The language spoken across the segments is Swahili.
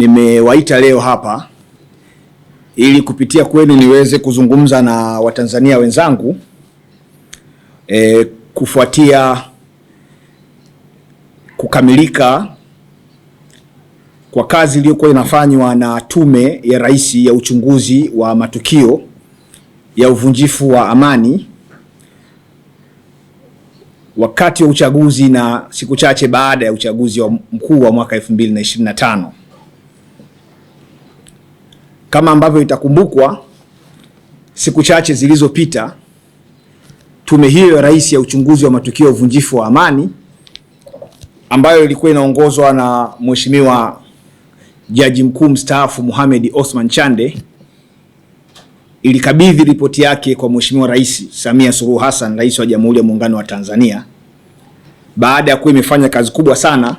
Nimewaita leo hapa ili kupitia kwenu niweze kuzungumza na Watanzania wenzangu kufuatia kukamilika kwa kazi iliyokuwa inafanywa na Tume ya Rais ya uchunguzi wa matukio ya uvunjifu wa amani wakati wa uchaguzi na siku chache baada ya uchaguzi mkuu wa mwaka 2025. Kama ambavyo itakumbukwa, siku chache zilizopita Tume hiyo ya Rais ya uchunguzi wa matukio ya uvunjifu wa amani ambayo ilikuwa inaongozwa na Mheshimiwa Jaji Mkuu mstaafu Mohamed Osman Chande ilikabidhi ripoti yake kwa Mheshimiwa Rais Samia Suluhu Hassan, Rais wa Jamhuri ya Muungano wa Tanzania, baada ya kuwa imefanya kazi kubwa sana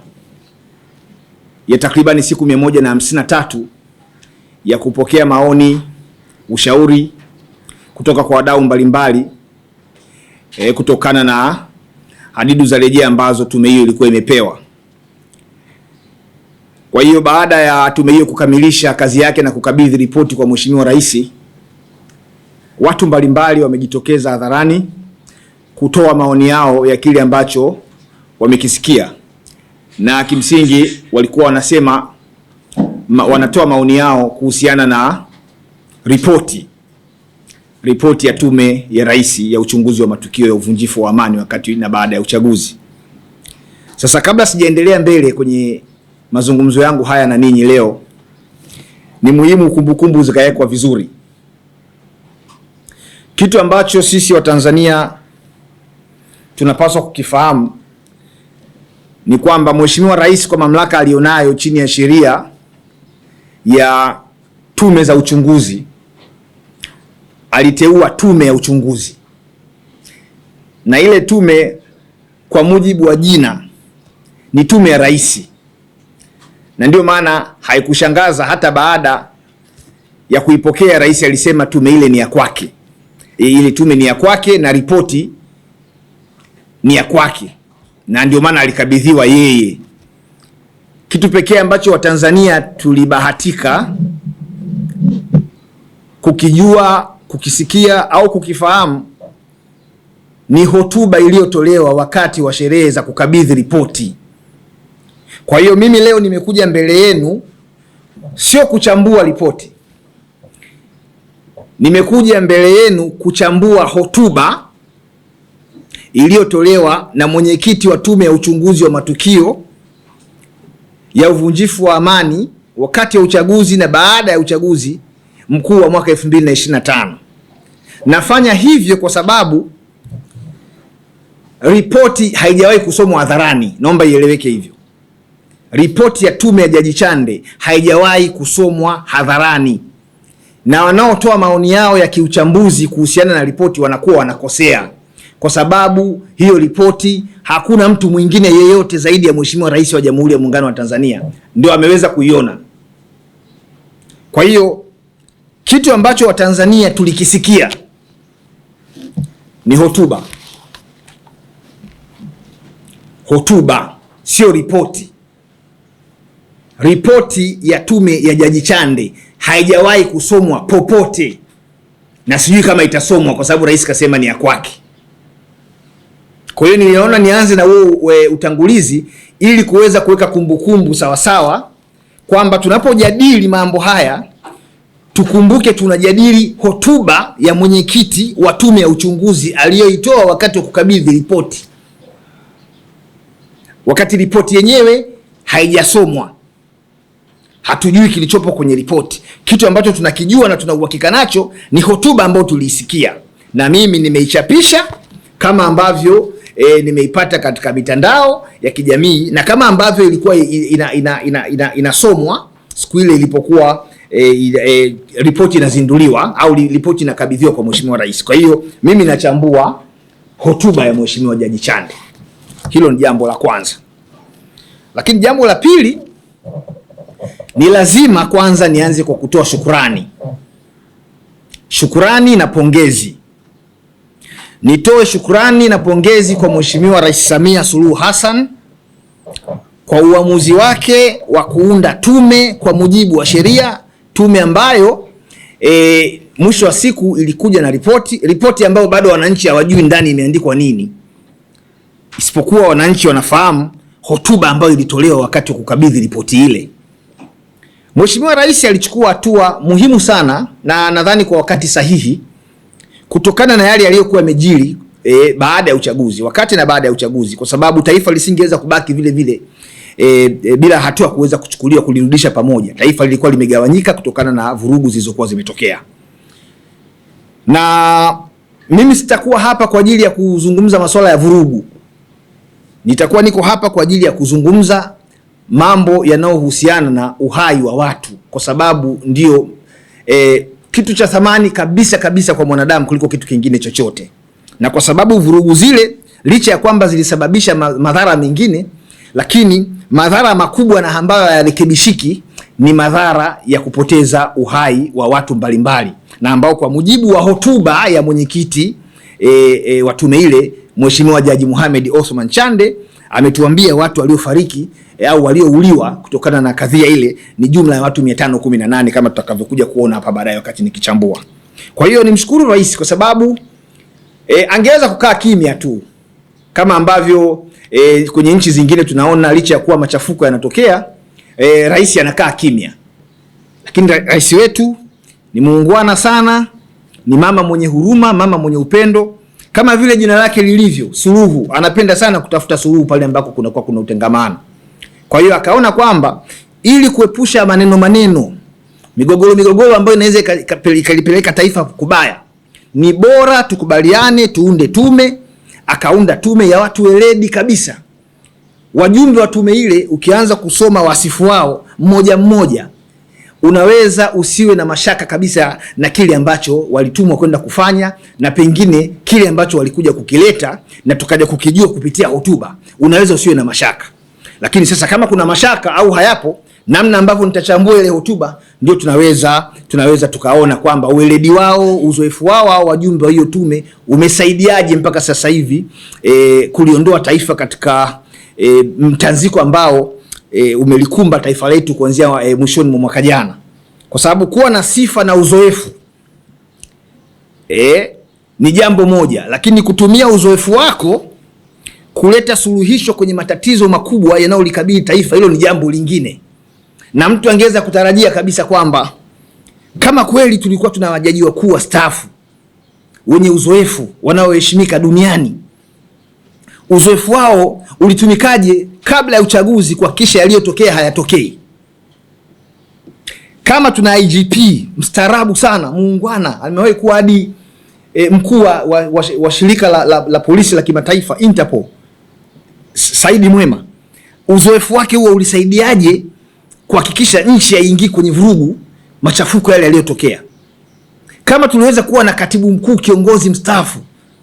ya takribani siku 153 ya kupokea maoni, ushauri kutoka kwa wadau mbalimbali kutokana na hadidu za rejea ambazo tume hiyo ilikuwa imepewa. Kwa hiyo baada ya tume hiyo kukamilisha kazi yake na kukabidhi ripoti kwa Mheshimiwa Rais, watu mbalimbali wamejitokeza hadharani kutoa maoni yao ya kile ambacho wamekisikia, na kimsingi walikuwa wanatoa maoni yao kuhusiana na ripoti ya Tume ya Rais ya uchunguzi wa matukio ya uvunjifu wa amani wakati na baada ya uchaguzi. Sasa kabla sijaendelea mbele kwenye mazungumzo yangu haya na ninyi leo, ni muhimu kumbukumbu zikawekwa vizuri. Kitu ambacho sisi wa Tanzania tunapaswa kukifahamu ni kwamba Mheshimiwa Rais kwa mamlaka alionayo chini ya sheria ya tume za uchunguzi aliteua tume ya uchunguzi, na ile tume kwa mujibu wa jina ni tume ya Rais, na ndio maana haikushangaza hata baada ya kuipokea Rais alisema tume ile ni ya kwake. Ile tume ni ya kwake na ripoti ni ya kwake, na ndio maana alikabidhiwa yeye. Kitu pekee ambacho Watanzania tulibahatika kukijua, kukisikia au kukifahamu ni hotuba iliyotolewa wakati wa sherehe za kukabidhi ripoti. Kwa hiyo mimi leo nimekuja mbele yenu sio kuchambua ripoti. Nimekuja mbele yenu kuchambua hotuba iliyotolewa na mwenyekiti wa Tume ya uchunguzi wa matukio ya uvunjifu wa amani wakati wa uchaguzi na baada ya uchaguzi mkuu wa mwaka 2025. Nafanya hivyo kwa sababu ripoti haijawahi kusomwa hadharani. Naomba ieleweke hivyo. Ripoti ya tume ya Jaji Chande haijawahi kusomwa hadharani, na wanaotoa maoni yao ya kiuchambuzi kuhusiana na ripoti wanakuwa wanakosea, kwa sababu hiyo ripoti hakuna mtu mwingine yeyote zaidi ya Mheshimiwa Rais wa Jamhuri ya Muungano wa Tanzania ndio ameweza kuiona. Kwa hiyo kitu ambacho Watanzania tulikisikia ni hotuba, sio ripoti. Ripoti ya tume ya Jaji Chande haijawahi kusomwa popote, na sijui kama itasomwa kwa sababu Rais kasema ni ya kwake. Kwa hiyo niliona nianze na wewe utangulizi ili kuweza kuweka kumbukumbu sawa sawa kwamba tunapojadili mambo haya tukumbuke tunajadili hotuba ya mwenyekiti wa tume ya uchunguzi aliyoitoa wakati wa kukabidhi ripoti, wakati ripoti yenyewe haijasomwa. Hatujui kilichopo kwenye ripoti. Kitu ambacho tunakijua na tuna uhakika nacho ni hotuba ambayo tuliisikia, na mimi nimeichapisha kama ambavyo nimeipata katika mitandao ya kijamii na kama ambavyo ilikuwa inasomwa siku ile ilipokuwa ripoti inazinduliwa au ripoti inakabidhiwa kwa Mheshimiwa Rais. Kwa hiyo mimi nachambua hotuba ya Mheshimiwa Jaji Chande. Hilo ni jambo la kwanza. Lakini jambo la pili, ni lazima kwanza nianze kwa kutoa shukrani na pongezi. Nitoe shukrani na pongezi kwa Mheshimiwa Rais Samia Suluhu Hassan kwa uamuzi wake wa kuunda tume kwa mujibu wa sheria, tume ambayo mwisho wa siku ilikuja na ripoti ambayo bado wananchi hawajui ndani imeandikwa nini, isipokuwa wananchi wanafahamu hotuba ambayo ilitolewa wakati wa kukabidhi ripoti ile. Mheshimiwa Rais alichukua hatua muhimu sana na nadhani kwa wakati sahihi, kutokana na yale yaliyokuwa yamejiri baada ya uchaguzi, wakati na baada ya uchaguzi, kwa sababu taifa lisingeweza kubaki vile vile bila hatua kuweza kuchukuliwa kulirudisha pamoja. Taifa lilikuwa limegawanyika kutokana na vurugu zilizokuwa zimetokea. Na mimi sitakuwa hapa kwa ajili ya kuzungumza masuala ya vurugu. Nitakuwa niko hapa kwa ajili ya kuzungumza mambo yanayohusiana na uhai wa watu, kwa sababu ndio kitu cha thamani kabisa kwa mwanadamu kuliko kitu kingine chochote. Na kwa sababu vurugu zile licha ya kwamba zilisababisha madhara mengine, lakini madhara makubwa na ambayo hayarekebishiki ni madhara ya kupoteza uhai wa watu mbalimbali, na ambao kwa mujibu wa hotuba ya mwenyekiti wa tume ile, Mheshimiwa Jaji Mohamed Osman Chande, ametuambia watu waliofariki au waliouliwa kutokana na kadhia ile ni jumla ya watu 518 kama tutakavyokuja kuona hapa baadaye wakati nikichambua. Kwa hiyo nimshukuru Rais kwa sababu angeweza kukaa kimya tu kama ambavyo kwenye nchi zingine tunaona licha ya kuwa machafuko yanatokea, Rais anakaa kimya. Lakini Rais wetu ni muungwana sana, ni mama mwenye huruma, mama mwenye upendo, kama vile jina lake lilivyo, suluhu. Anapenda sana kutafuta suluhu pale ambako kuna utengamano. Kwa hiyo akaona kwamba ili kuepusha maneno, migogoro ambayo inaweza ikalipeleka taifa kubaya, ni bora tukubaliane tuunde tume. Akaunda tume ya watu weledi kabisa. Wajumbe wa tume ile ukianza kusoma wasifu wao mmoja, unaweza usiwe na mashaka kabisa na kile ambacho walitumwa kwenda kufanya, na pengine kile ambacho walikuja kukileta na tukaja kukijua kupitia hotuba, unaweza usiwe na mashaka. Lakini sasa kama kuna mashaka au hayapo, namna ambavyo nitachambua ile hotuba ndio tunaweza tukaona kwamba uweledi wao, uzoefu wao au wajumbe wa hiyo tume umesaidiaje mpaka sasa hivi kuliondoa taifa katika mtanziko ambao umelikumba taifa letu kuanzia mwishoni mwa mwaka jana. Kwa sababu kuwa na sifa na uzoefu ni jambo moja, lakini kutumia uzoefu wako kuleta suluhisho kwenye matatizo makubwa yanayolikabili taifa, hilo ni jambo lingine. Na mtu angeweza kutarajia kabisa kwamba kama kweli tulikuwa tuna majaji wakuu wastaafu wenye uzoefu wanaoheshimika duniani, uzoefu wao ulitumikaje kabla ya uchaguzi kuhakikisha yaliyotokea hayatokei? Kama tuna IGP mstaarabu sana, muungwana, amewahi kuwa hadi mkuu wa shirika la polisi la kimataifa Interpol, Saidi Mwema, uzoefu wake huo ulisaidiaje kuhakikisha nchi haingii kwenye vurugu, machafuko yale yaliyotokea? Kama tuliweza kuwa na katibu mkuu kiongozi mstaafu,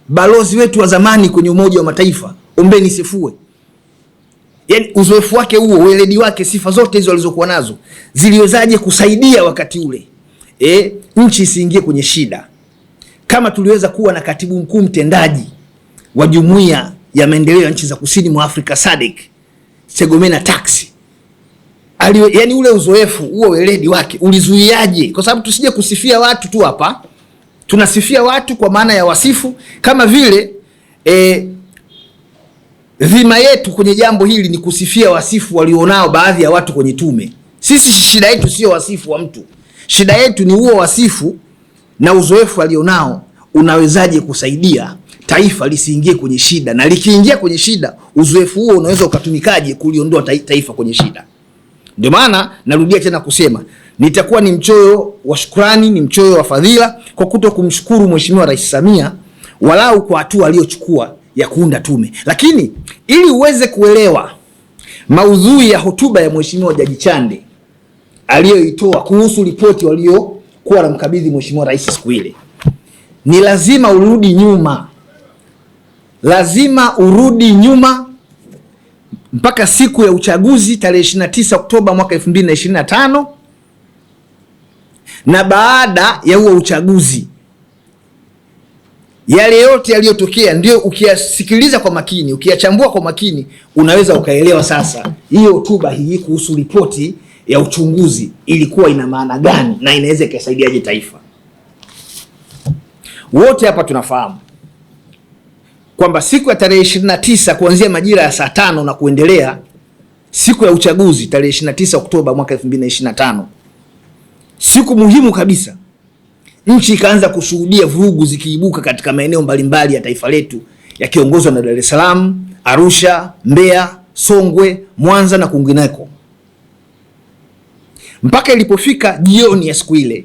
balozi wetu wa zamani kwenye Umoja wa Mataifa Ombeni Sefue, yani uzoefu wake huo, weledi wake, sifa zote hizo alizokuwa nazo ziliwezaje kusaidia wakati ule nchi isiingie kwenye shida? Kama tuliweza kuwa na katibu mkuu mtendaji wa Jumuiya ya Maendeleo ya Nchi za Kusini mwa Afrika SADC Stergomena Tax, yani ule uzoefu huo, weledi wake ulizuiaje? Kwa sababu tusije kusifia watu tu hapa, tunasifia watu kwa maana ya wasifu, kama vile dhima yetu kwenye jambo hili ni kusifia wasifu walionao baadhi ya watu kwenye tume. Sisi shida yetu sio wasifu wa mtu, shida yetu ni huo wasifu na uzoefu alionao unawezaje kusaidia taifa lisiingie kwenye shida, na likiingia kwenye shida uzoefu huo unaweza ukatumikaje kuliondoa taifa kwenye shida. Ndio maana narudia tena kusema nitakuwa ni mchoyo wa shukrani, ni mchoyo wa fadhila kwa kuto kumshukuru Mheshimiwa Rais Samia walau kwa hatua aliyochukua ya kuunda tume. Lakini ili uweze kuelewa maudhui ya hotuba ya Mheshimiwa Jaji Chande aliyoitoa kuhusu ripoti waliokuwa wanamkabidhi Mheshimiwa Rais siku ile, ni lazima urudi nyuma. Lazima urudi nyuma mpaka siku ya uchaguzi tarehe 29 Oktoba mwaka 2025, na baada ya huo uchaguzi Yale yote yaliyotokea ndio ukiyasikiliza kwa makini, ukiyachambua kwa makini, unaweza ukaelewa sasa hiyo hotuba hii kuhusu ripoti ya uchunguzi ilikuwa ina maana gani na inaweza ikasaidiaje taifa. Wote hapa tunafahamu kwamba siku ya tarehe 29 kuanzia majira ya saa 5 na kuendelea, siku ya uchaguzi tarehe 29 Oktoba mwaka 2025, siku muhimu kabisa, nchi ikaanza kushuhudia vurugu zikiibuka katika maeneo mbalimbali ya taifa letu yakiongozwa na Dar es Salaam, Arusha, Mbeya, Songwe, Mwanza na kwingineko. Mpaka ilipofika jioni ya siku ile,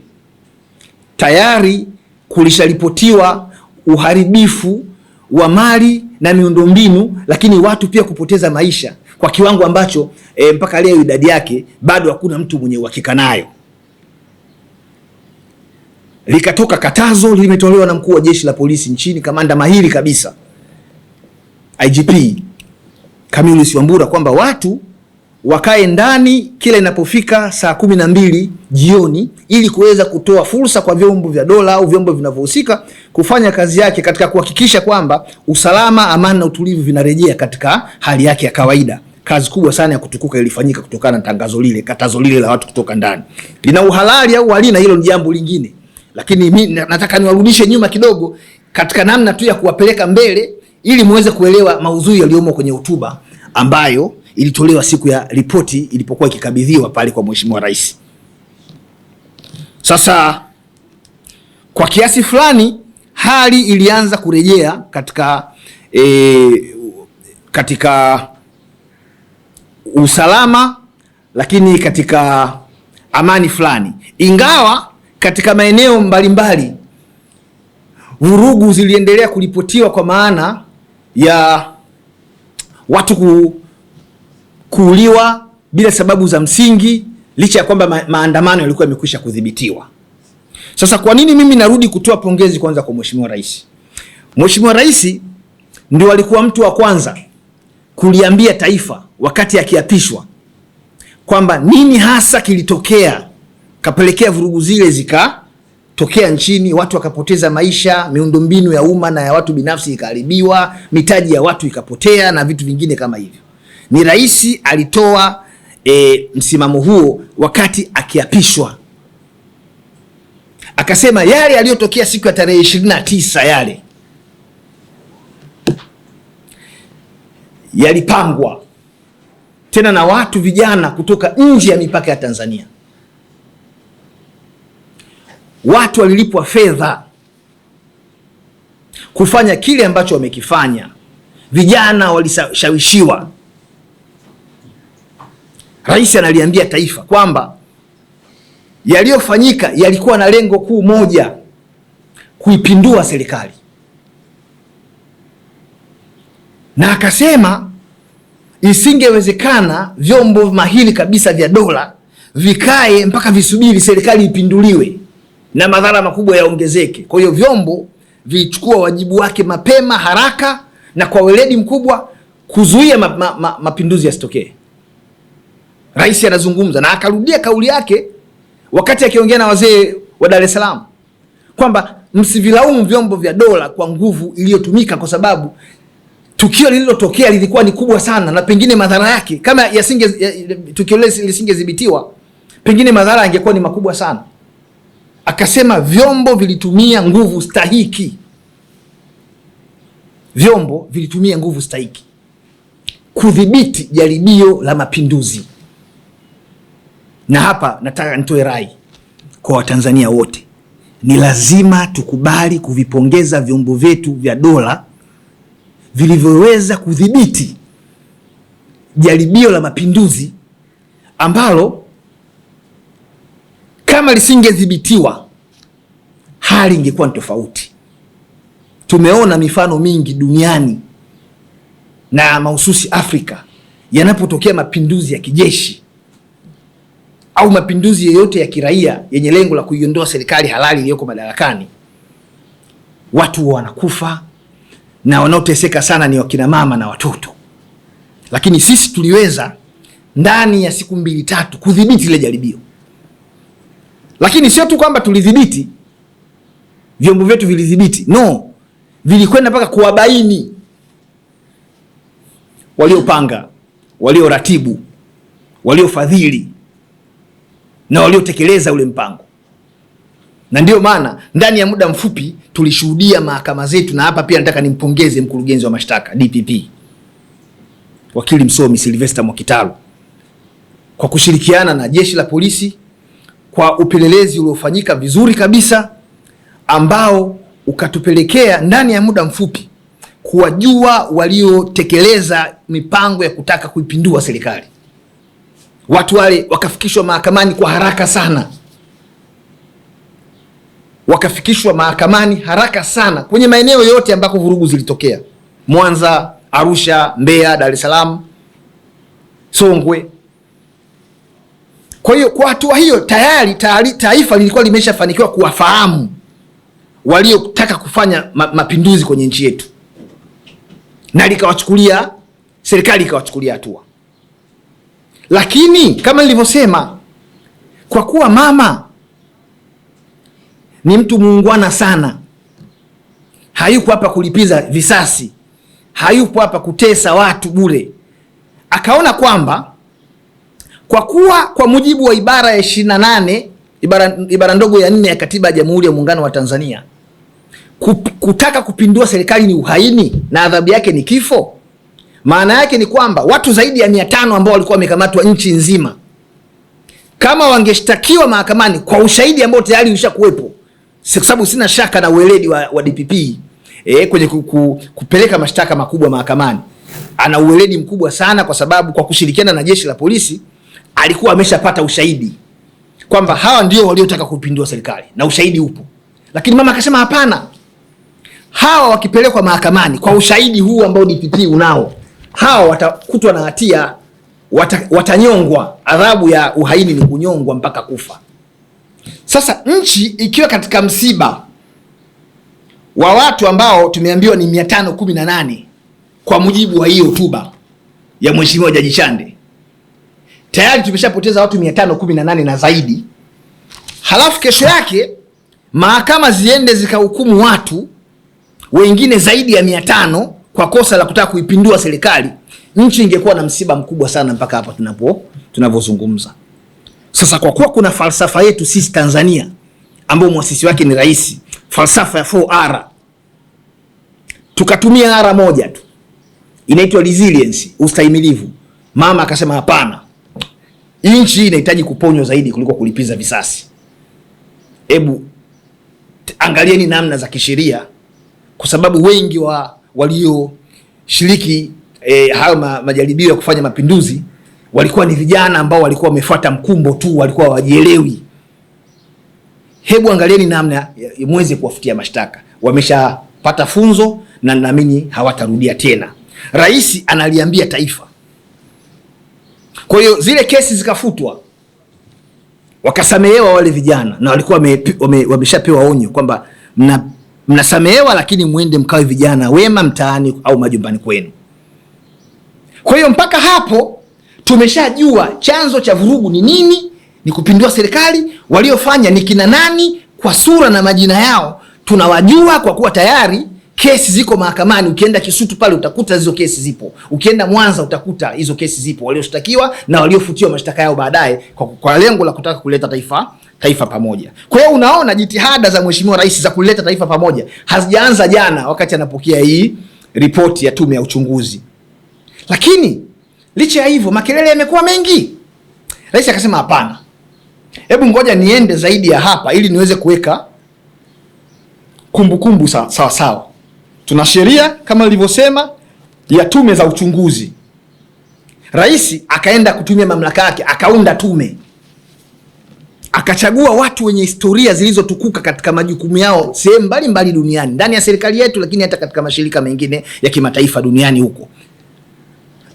tayari kulisharipotiwa uharibifu wa mali na miundombinu, lakini watu pia kupoteza maisha kwa kiwango ambacho mpaka leo idadi yake bado hakuna mtu mwenye uhakika nayo. Likatoka katazo limetolewa na mkuu wa jeshi la polisi nchini, kamanda mahiri kabisa IGP Camillus Wambura, kwamba watu wakae ndani kila inapofika saa 12 jioni ili kuweza kutoa fursa kwa vyombo vya dola au vyombo vinavyohusika kufanya kazi yake katika kuhakikisha kwamba usalama, amani na utulivu vinarejea katika hali yake ya kawaida. Kazi kubwa sana ya kutukuka ilifanyika kutokana na tangazo lile, katazo lile la watu kutoka ndani. Lina uhalali au halina, hilo ni jambo lingine, lakini mimi nataka niwarudishe nyuma kidogo katika namna tu ya kuwapeleka mbele ili muweze kuelewa maudhui yaliyomo kwenye hotuba ambayo ilitolewa siku ya ripoti ilipokuwa ikikabidhiwa pale kwa Mheshimiwa Rais. Sasa kwa kiasi fulani hali ilianza kurejea katika usalama, lakini katika amani fulani, ingawa katika maeneo mbalimbali vurugu ziliendelea kuripotiwa kwa maana ya watu kuuliwa bila sababu za msingi, licha ya kwamba maandamano yalikuwa yamekwisha kudhibitiwa. Sasa kwa nini mimi narudi kutoa pongezi kwanza kwa Mheshimiwa Rais? Mheshimiwa Rais ndio alikuwa mtu wa kwanza kuliambia taifa wakati akiapishwa kwamba nini hasa kilitokea kapelekea vurugu zile zikatokea nchini, watu wakapoteza maisha, miundombinu ya umma na ya watu binafsi ikaharibiwa, mitaji ya watu ikapotea na vitu vingine kama hivyo. Ni rais alitoa msimamo huo wakati akiapishwa. Akasema yale yaliyotokea siku ya tarehe 29 yale yalipangwa tena na watu vijana kutoka nje ya mipaka ya Tanzania. Watu walilipwa fedha kufanya kile ambacho wamekifanya. Vijana walishawishiwa. Rais analiambia taifa kwamba yaliyofanyika yalikuwa na lengo kuu moja, kuipindua serikali. Na akasema isingewezekana vyombo mahiri kabisa vya dola vikae mpaka visubiri serikali ipinduliwe na madhara makubwa yaongezeke. Kwa hiyo vyombo vichukua wajibu wake mapema, haraka na kwa weledi mkubwa kuzuia mapinduzi yasitokee. Rais anazungumza na akarudia kauli yake wakati akiongea na wazee wa Dar es Salaam kwamba msivilaumu vyombo vya dola kwa nguvu iliyotumika, kwa sababu tukio lililotokea lilikuwa ni kubwa sana na pengine madhara yake kama tukio lisingedhibitiwa pengine madhara yangekuwa ni makubwa sana. Akasema vyombo vilitumia nguvu stahiki. Vyombo vilitumia nguvu stahiki kudhibiti jaribio la mapinduzi. Na hapa nataka nitoe rai kwa Watanzania wote. Ni lazima tukubali kuvipongeza vyombo vyetu vya dola vilivyoweza kudhibiti jaribio la mapinduzi ambalo kama lisingedhibitiwa hali ingekuwa tofauti. Tumeona mifano mingi duniani na mahususi Afrika yanapotokea mapinduzi ya kijeshi au mapinduzi yoyote ya kiraia yenye lengo la kuiondoa serikali halali iliyoko madarakani, watu wanakufa na wanaoteseka sana ni wakina mama na watoto. Lakini sisi tuliweza ndani ya siku 2-3 kudhibiti ile jaribio. Lakini sio tu kwamba tulidhibiti, vyombo vyetu vilidhibiti. No, vilikwenda mpaka kuwabaini waliopanga, walioratibu, waliofadhili na waliotekeleza ule mpango. Na ndio maana ndani ya muda mfupi tulishuhudia mahakama zetu, na hapa pia nataka nimpongeze mkurugenzi wa mashtaka DPP wakili msomi Sylvester Mwakitalu kwa kushirikiana na jeshi la polisi kwa upelelezi uliofanyika vizuri kabisa, ambao ukatupelekea ndani ya muda mfupi kuwajua waliotekeleza mipango ya kutaka kuipindua serikali. Watu wale wakafikishwa mahakamani kwa haraka sana, wakafikishwa mahakamani haraka sana kwenye maeneo yote ambako vurugu zilitokea: Mwanza, Arusha, Mbeya, Dar es Salaam, Songwe. Kwa hiyo kwa hatua hiyo tayari taifa lilikuwa limeshafanikiwa kuwafahamu waliotaka kufanya mapinduzi kwenye nchi yetu, na likawachukulia, serikali ikawachukulia hatua. Lakini kama nilivyosema, kwa kuwa mama ni mtu muungwana sana, hayupo hapa kulipiza visasi, hayupo hapa kutesa watu bure, akaona kwamba kwa kuwa kwa mujibu wa ibara ya 28 ibara ndogo ya 4 ya Katiba ya Jamhuri ya Muungano wa Tanzania, kutaka kupindua serikali ni uhaini na adhabu yake ni kifo. Maana yake ni kwamba watu zaidi ya 500 ambao walikuwa wamekamatwa nchi nzima, kama wangeshtakiwa mahakamani kwa ushahidi ambao tayari ushakuwepo, kwa sababu sina shaka na ueledi wa DPP kwenye kupeleka mashtaka makubwa mahakamani. Ana ueledi mkubwa sana, kwa sababu kwa kushirikiana na jeshi la polisi alikuwa ameshapata ushahidi kwamba hawa ndio waliotaka kupindua serikali na ushahidi upo. Lakini mama akasema hapana, hawa wakipelekwa mahakamani kwa ushahidi huu ambao DPP unao, hawa watakutwa na hatia, watanyongwa. Adhabu ya uhaini ni kunyongwa mpaka kufa. Sasa nchi ikiwa katika msiba wa watu ambao tumeambiwa ni 518 kwa mujibu wa hiyo hotuba ya Mheshimiwa Jaji Chande, tayari tumeshapoteza watu 518 na zaidi. Halafu kesho yake mahakama ziende zikahukumu watu wengine zaidi ya 500 kwa kosa la kutaka kuipindua serikali, nchi ingekuwa na msiba mkubwa sana mpaka hapa tunapozungumza. Sasa kwa kuwa kuna falsafa yetu sisi Tanzania ambao muasisi wake ni rais, falsafa ya 4R, tukatumia R moja tu, inaitwa resilience, ustahimilivu. Mama akasema hapana, nchi inahitaji kuponywa zaidi kuliko kulipiza visasi. Hebu angalieni namna za kisheria, kwa sababu wengi walioshiriki hayo majaribio ya kufanya mapinduzi walikuwa ni vijana ambao walikuwa wamefuata mkumbo tu, walikuwa hawajielewi. Hebu angalieni namna muweze kuwafutia mashtaka. Wameshapata funzo na naamini hawatarudia tena. Rais analiambia taifa. Kwa hiyo zile kesi zikafutwa, wakasamehewa wale vijana, na walikuwa wameshapewa onyo kwamba mnasamehewa, lakini muende mkawe vijana wema mtaani au majumbani kwenu. Kwa hiyo mpaka hapo tumeshajua chanzo cha vurugu ni nini, ni kupindua serikali. Waliofanya ni kina nani, kwa sura na majina yao tunawajua, kwa kuwa tayari kesi ziko mahakamani. Ukienda Kisutu pale utakuta hizo kesi zipo, ukienda Mwanza utakuta hizo kesi zipo, walioshtakiwa na waliofutiwa mashtaka yao baadaye kwa lengo la kutaka kuleta taifa pamoja. Kwa hiyo unaona jitihada za Mheshimiwa Rais za kuleta taifa pamoja hazijaanza jana wakati anapokea hii ripoti ya tume ya uchunguzi. Lakini licha ya hivyo makelele yamekuwa mengi. Rais akasema hapana, hebu ngoja niende zaidi ya hapa ili niweze kuweka kumbukumbu sawa. Tuna sheria kama nilivyosema ya tume za uchunguzi. Rais akaenda kutumia mamlaka yake, akaunda tume, akachagua watu wenye historia zilizotukuka katika majukumu yao sehemu mbalimbali duniani, ndani ya serikali yetu, lakini hata katika mashirika mengine ya kimataifa duniani huko.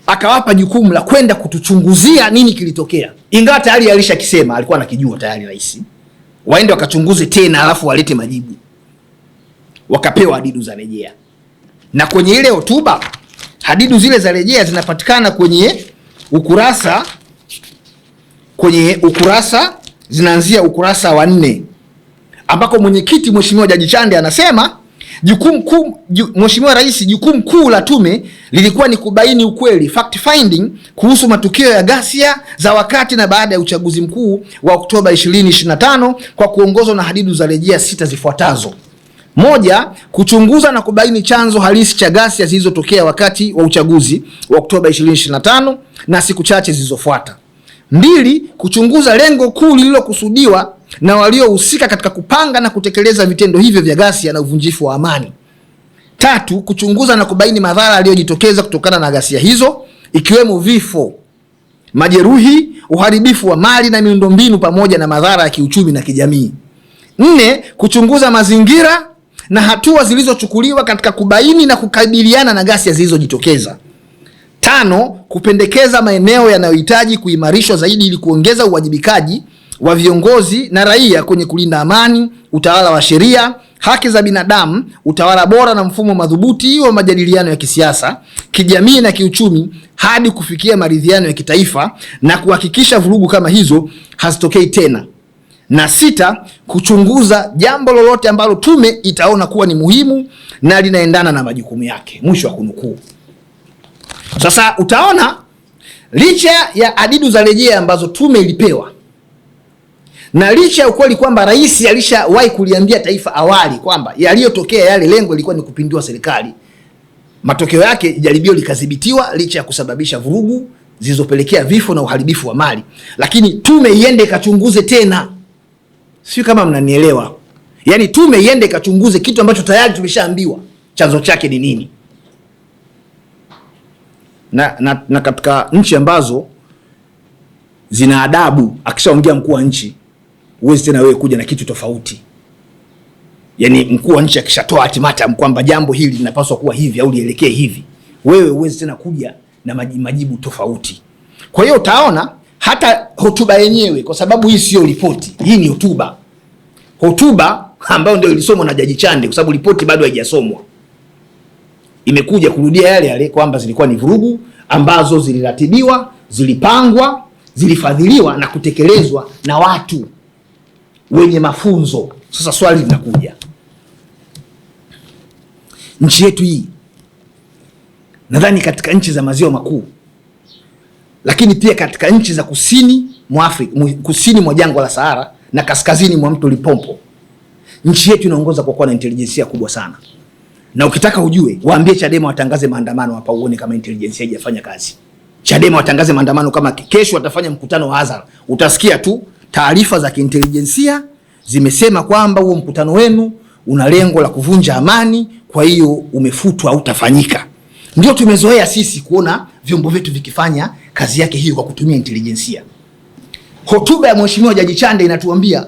Akawapa jukumu la kwenda kutuchunguzia nini kilitokea, ingawa tayari alishakisema, alikuwa anakijua tayari rais. Waende wakachunguze tena, alafu walete majibu. Wakapewa hadidu za rejea, na kwenye ile hotuba hadidu zile za rejea zinapatikana kwenye ukurasa zinaanzia ukurasa wa 4, ambako mwenyekiti Mheshimiwa Jaji Chande anasema Mheshimiwa Rais, jukumu kuu la tume lilikuwa ni kubaini ukweli, fact finding, kuhusu matukio ya ghasia za wakati na baada ya uchaguzi mkuu wa Oktoba 2025 kwa kuongozwa na hadidu za rejea 6 zifuatazo. 1. Kuchunguza na kubaini chanzo halisi cha ghasia zilizotokea wakati wa uchaguzi wa Oktoba 2025 na siku chache zilizofuata. 2. Kuchunguza lengo kuu lililokusudiwa na waliohusika katika kupanga na kutekeleza vitendo hivyo vya ghasia na uvunjifu wa amani. 3. Kuchunguza na kubaini madhara yaliyojitokeza kutokana na ghasia hizo, ikiwemo vifo, majeruhi, uharibifu wa mali na miundombinu pamoja na madhara ya kiuchumi na kijamii. 4. Kuchunguza mazingira na hatua zilizochukuliwa katika kubaini na kukabiliana na ghasia zilizojitokeza. 5. Kupendekeza maeneo yanayohitaji kuimarishwa zaidi ili kuongeza uwajibikaji wa viongozi na raia kwenye kulinda amani, utawala wa sheria, haki za binadamu, utawala bora na mfumo madhubuti wa majadiliano ya kisiasa, kijamii na kiuchumi hadi kufikia maridhiano ya kitaifa na kuhakikisha vurugu kama hizo hazitokei tena. Na 6. Kuchunguza jambo lolote ambalo tume itaona kuwa ni muhimu na linaendana na majukumu yake. Mwisho wa kunukuu. Sasa utaona licha ya hadidu za rejea ambazo tume ilipewa na licha ya ukweli kwamba rais alishawahi kuliambia taifa awali kwamba yaliyotokea yale lengo lilikuwa ni kupindua serikali, matokeo yake jaribio likadhibitiwa licha ya kusababisha vurugu zilizopelekea vifo na uharibifu wa mali, lakini tume iende ikachunguze tena. Sio kama mnanielewa. Yaani tume iende ikachunguze kitu ambacho tayari tumeshaambiwa chanzo chake ni nini. Na katika nchi ambazo zina adabu, akishaongea mkuu wa nchi uwezi tena wewe kuja na kitu tofauti. Yaani mkuu wa nchi akishatoa ultimatum kwamba jambo hili linapaswa kuwa hivi au lielekee hivi, wewe uwezi tena kuja na majibu tofauti. Kwa hiyo utaona hata hotuba yenyewe, kwa sababu hii sio ripoti, hii ni hotuba. Hotuba ambayo ndio ilisomwa na Jaji Chande, kwa sababu ripoti bado haijasomwa, imekuja kurudia yale yale kwamba zilikuwa ni vurugu ambazo ziliratibiwa, zilipangwa, zilifadhiliwa na kutekelezwa na watu wenye mafunzo. Sasa swali linakuja, nchi yetu hii, nadhani katika nchi za maziwa makuu, lakini pia katika nchi za kusini mwa Afrika, kusini mwa jangwa la Sahara na kaskazini mwa mto Limpopo, nchi yetu inaongoza kwa kuwa na intelijensia kubwa sana. Na ukitaka ujue, waambie Chadema watangaze maandamano hapa uone kama intelijensia haijafanya kazi. Chadema watangaze maandamano kama kesho watafanya mkutano wa hadhara, utasikia tu taarifa za kiintelijensia zimesema kwamba huo mkutano wenu una lengo la kuvunja amani, kwa hiyo umefutwa au utafanyika. Ndio tumezoea sisi kuona vyombo vyetu vikifanya kazi yake hiyo kwa kutumia intelijensia. Hotuba ya Mheshimiwa Jaji Chande inatuambia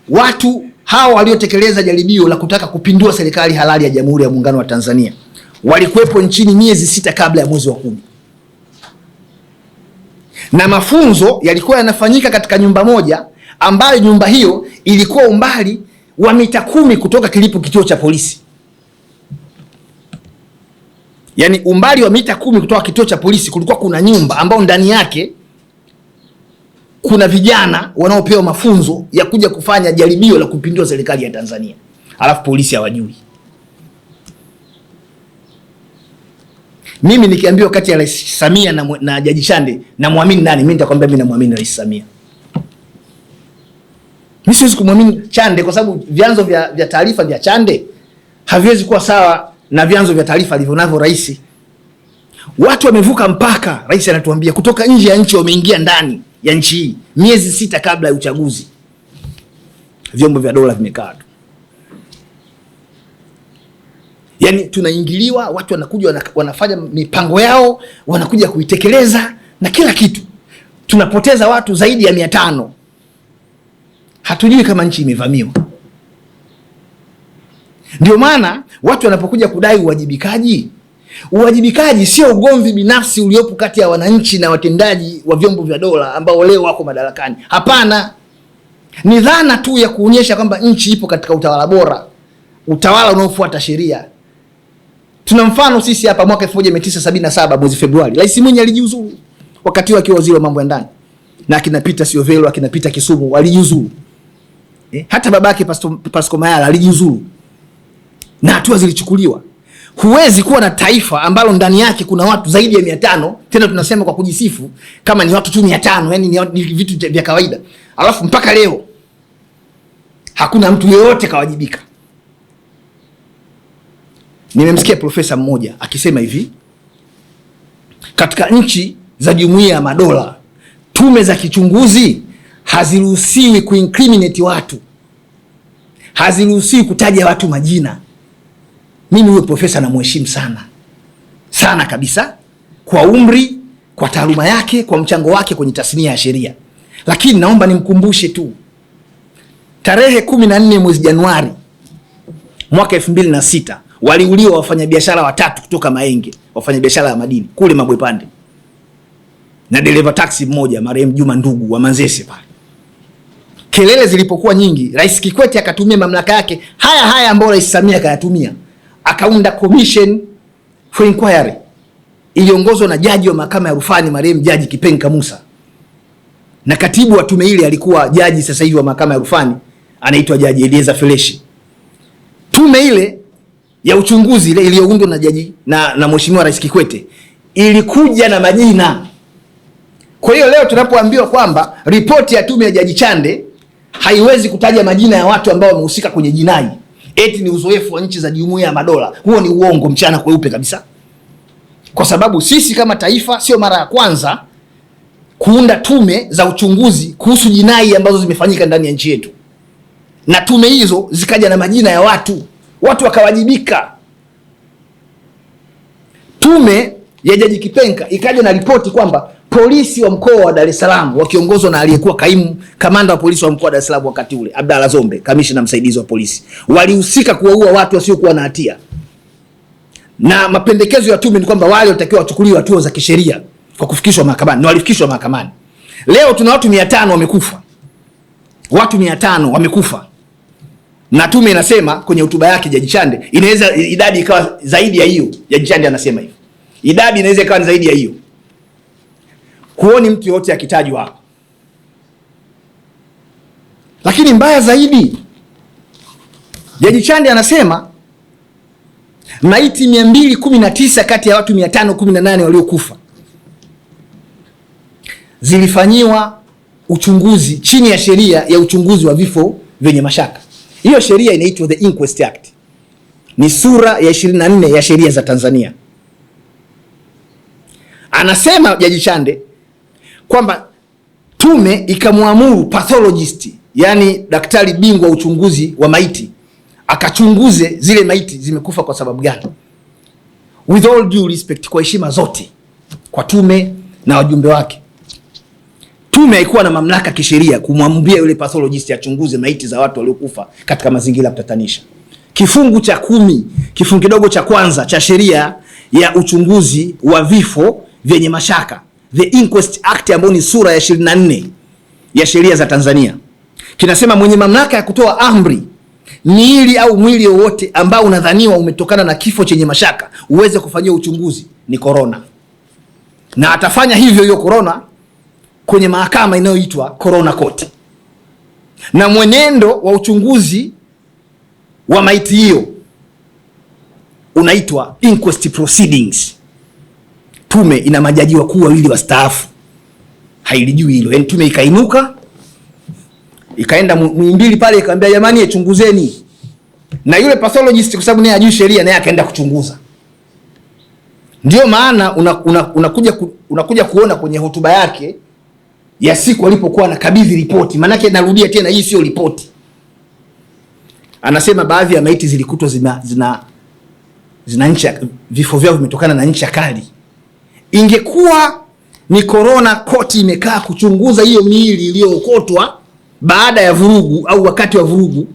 watu hao waliotekeleza jaribio la kutaka kupindua serikali halali ya Jamhuri ya Muungano wa Tanzania walikuwepo nchini miezi 6 kabla ya mwezi wa 10. Na mafunzo yalikuwa yanafanyika katika nyumba moja ambayo nyumba hiyo ilikuwa umbali wa mita 10 kutoka kilipo kituo cha polisi. Yaani umbali wa mita 10 kutoka kituo cha polisi kulikuwa kuna nyumba ambayo ndani yake kuna vijana wanaopewa mafunzo ya kuja kufanya jaribio la kupindua serikali ya Tanzania. Alafu polisi hawajui. Mimi nikiambiwa kati ya Rais Samia na Jaji Chande na muamini nani, mimi nitakwambia mimi namuamini Rais Samia. Mimi siwezi kumwamini Chande kwa sababu vyanzo vya taarifa vya Chande haviwezi kuwa sawa na vyanzo vya taarifa alivyonavyo rais. Watu wamevuka mpaka, rais anatuambia, kutoka nje ya nchi wameingia ndani ya nchi hii miezi 6 kabla ya uchaguzi. Vyombo vya dola vimekaa tu. Yaani tunaingiliwa, watu wanakuja wanafanya mipango yao, wanakuja kuitekeleza na kila kitu. Tunapoteza watu zaidi ya 500. Hatujui kama nchi imevamiwa. Ndio maana watu wanapokuja kudai uwajibikaji sio ugomvi binafsi uliopo kati ya wananchi na watendaji wa vyombo vya dola ambao leo wako madarakani. Hapana. Ni dhana tu ya kuonyesha kwamba nchi ipo katika utawala bora, utawala unaofuata sheria. Tuna mfano sisi hapa mwaka 1977 mwezi Februari, Rais Mwinyi alijiuzulu wakati akiwa waziri wa mambo ya ndani. Na akina Peter Siovelo, akina Peter Kisumu walijiuzulu. Hata babake Pasco Mayala alijiuzulu. na hatua zilichukuliwa. Huwezi kuwa na taifa ambalo ndani yake kuna watu zaidi ya 500, tena tunasema kwa kujisifu kama ni watu tu 500, yani ni vitu vya kawaida. Alafu mpaka leo hakuna mtu yeyote kawajibika. Nimemsikia profesa mmoja akisema hivi, katika nchi za Jumuiya ya Madola, tume za kichunguzi haziruhusiwi kuincriminate watu, haziruhusiwi kutaja watu majina. Mimi huyo profesa namheshimu sana sana kabisa, kwa umri, kwa taaluma yake, kwa mchango wake kwenye tasnia ya sheria. Lakini naomba nimkumbushe tu, tarehe 14 mwezi Januari mwaka 2006 waliuliwa wafanyabiashara 3 kutoka Mahenge, wafanyabiashara ya madini kule Mabwepande, na dereva taxi mmoja marehemu Juma Ndugu wa Manzese pale. Kelele zilipokuwa nyingi, Rais Kikwete akatumia mamlaka yake haya ambayo Rais Samia akayatumia, akaunda commission for inquiry iliongozwa na jaji wa mahakama ya rufani marehemu Jaji Kipenka Musa, na katibu wa tume ile alikuwa jaji sasa hivi wa mahakama ya rufani anaitwa Jaji Elieza Feleshi. Tume ile ya uchunguzi ile iliyoundwa na jaji na Mheshimiwa Rais Kikwete ilikuja na majina. Kwa hiyo leo tunapoambiwa kwamba ripoti ya tume ya Jaji Chande haiwezi kutaja majina ya watu ambao wamehusika kwenye jinai, eti ni uzoefu wa nchi za Jumuiya ya Madola, huo ni uongo mchana kweupe kabisa. Kwa sababu sisi kama taifa sio mara ya kwanza kuunda tume za uchunguzi kuhusu jinai ambazo zimefanyika ndani ya nchi yetu, na tume hizo zikaja na majina ya watu wakawajibika. Tume ya Jaji Kipenka ikaja na ripoti kwamba polisi wa mkoa wa Dar es Salaam wakiongozwa na aliyekuwa kaimu kamanda wa polisi wa mkoa wa Dar es Salaam wakati ule, Abdalla Zombe, kamishna msaidizi wa polisi, walihusika kuwaua watu wasiokuwa na hatia. Na mapendekezo ya tume ni kwamba wale watakiwa wachukuliwe hatua za kisheria kwa kufikishwa mahakamani, na walifikishwa mahakamani. Leo tuna watu 500 wamekufa. Watu 500 wamekufa. Na tume inasema kwenye hotuba yake Jaji Chande inaweza idadi ikawa zaidi ya hiyo. Jaji Chande anasema hivi, idadi inaweza ikawa zaidi ya hiyo. Huoni mtu yote akitajwa hapo. Lakini mbaya zaidi, Jaji Chande anasema maiti 219 kati ya watu 518 waliokufa zilifanyiwa uchunguzi chini ya sheria ya uchunguzi wa vifo vyenye mashaka. Hiyo sheria inaitwa The Inquest Act. Ni sura ya 24 ya sheria za Tanzania. Anasema Jaji Chande kwamba tume ikamwamuru pathologist, yani daktari bingwa uchunguzi wa maiti, akachunguze zile maiti zimekufa kwa sababu gani. With all due respect, kwa heshima zote kwa tume na wajumbe wake, tume haikuwa na mamlaka kisheria kumwambia yule pathologist achunguze maiti za watu waliokufa katika mazingira kutatanisha. Kifungu cha 10 kifungu kidogo cha kwanza cha sheria ya uchunguzi wa vifo vyenye mashaka, The Inquest Act, ambayo ni sura ya 24 ya sheria za Tanzania, kinasema mwenye mamlaka ya kutoa amri miili au mwili wowote ambao unadhaniwa umetokana na kifo chenye mashaka uweze kufanyia uchunguzi ni Corona, na atafanya hivyo hiyo Corona kwenye mahakama inayoitwa Corona Court, na mwenendo wa uchunguzi wa maiti hiyo unaitwa inquest proceedings. Tume ina majaji wakuu wawili wastaafu, hailijui hilo. Yani tume ikainuka ikaenda Muhimbili pale ikamwambia jamani chunguzeni, na yule pathologist kwa sababu naye hajui sheria naye akaenda kuchunguza. Ndio maana unakuja kuona kwenye hotuba yake ya siku alipokuwa anakabidhi ripoti, maana yake narudia tena, hii sio ripoti. Anasema baadhi ya maiti zilikutwa zina ncha, vifo vyao vimetokana na ncha kali. Ingekuwa ni Corona Court imekaa kuchunguza hiyo miili iliyookotwa baada ya vurugu au wakati wa vurugu,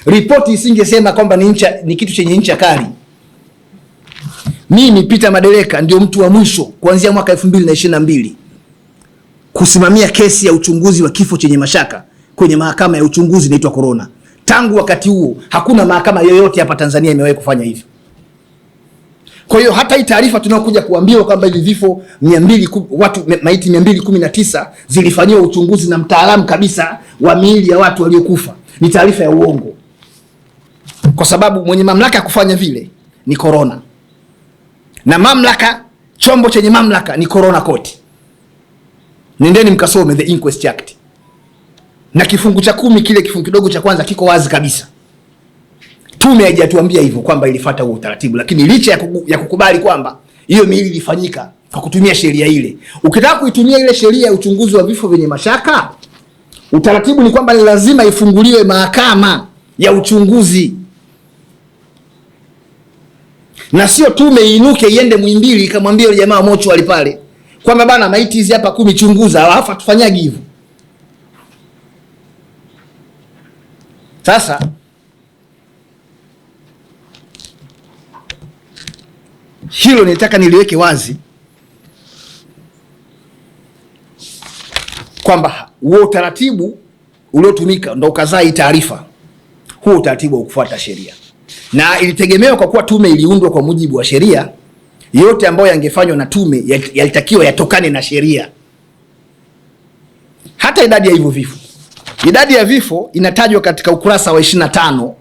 ripoti isingesema kwamba ni kitu chenye ncha kali. Mimi Peter Madereka ndio mtu wa mwisho kuanzia mwaka 2022 kusimamia kesi ya uchunguzi wa kifo chenye mashaka kwenye mahakama ya uchunguzi inaitwa Corona. Tangu wakati huo hakuna mahakama yoyote hapa Tanzania imewahi kufanya hivyo. Kwa hiyo hata hii taarifa tunayokuja kuambiwa kwamba hivi vifo 200 watu maiti 219 zilifanyiwa uchunguzi na mtaalamu kabisa wa miili ya watu waliokufa ni taarifa ya uongo. kwa sababu mwenye mamlaka ya kufanya vile ni Corona, na mamlaka, chombo chenye mamlaka ni Corona Court. Nendeni mkasome the Inquest Act, na kifungu cha 10 kile kifungu kidogo cha kwanza kiko wazi kabisa. Tume haijatuambia hivyo kwamba ilifuata huo utaratibu, lakini licha ya kukubali kwamba hiyo miili ilifanyika kwa kutumia sheria ile, ukitaka kuitumia ile sheria ya uchunguzi wa vifo vyenye mashaka, utaratibu ni kwamba ni lazima ifunguliwe mahakama ya uchunguzi, na sio tume iinuke iende Muhimbili ikamwambia yule jamaa mochwali pale kwamba bana, maiti hizi hapa 10 chunguza, alafu atufanyagi hivyo. Sasa hilo nitaka niliweke wazi kwamba huo utaratibu uliotumika ndio ukazaa hii taarifa. Huo utaratibu wa kufuata sheria, na ilitegemewa kwa kuwa tume iliundwa kwa mujibu wa sheria, yote ambayo yangefanywa na tume yalitakiwa yatokane na sheria. Hata idadi ya hivyo vifo, idadi ya vifo inatajwa katika ukurasa wa 25,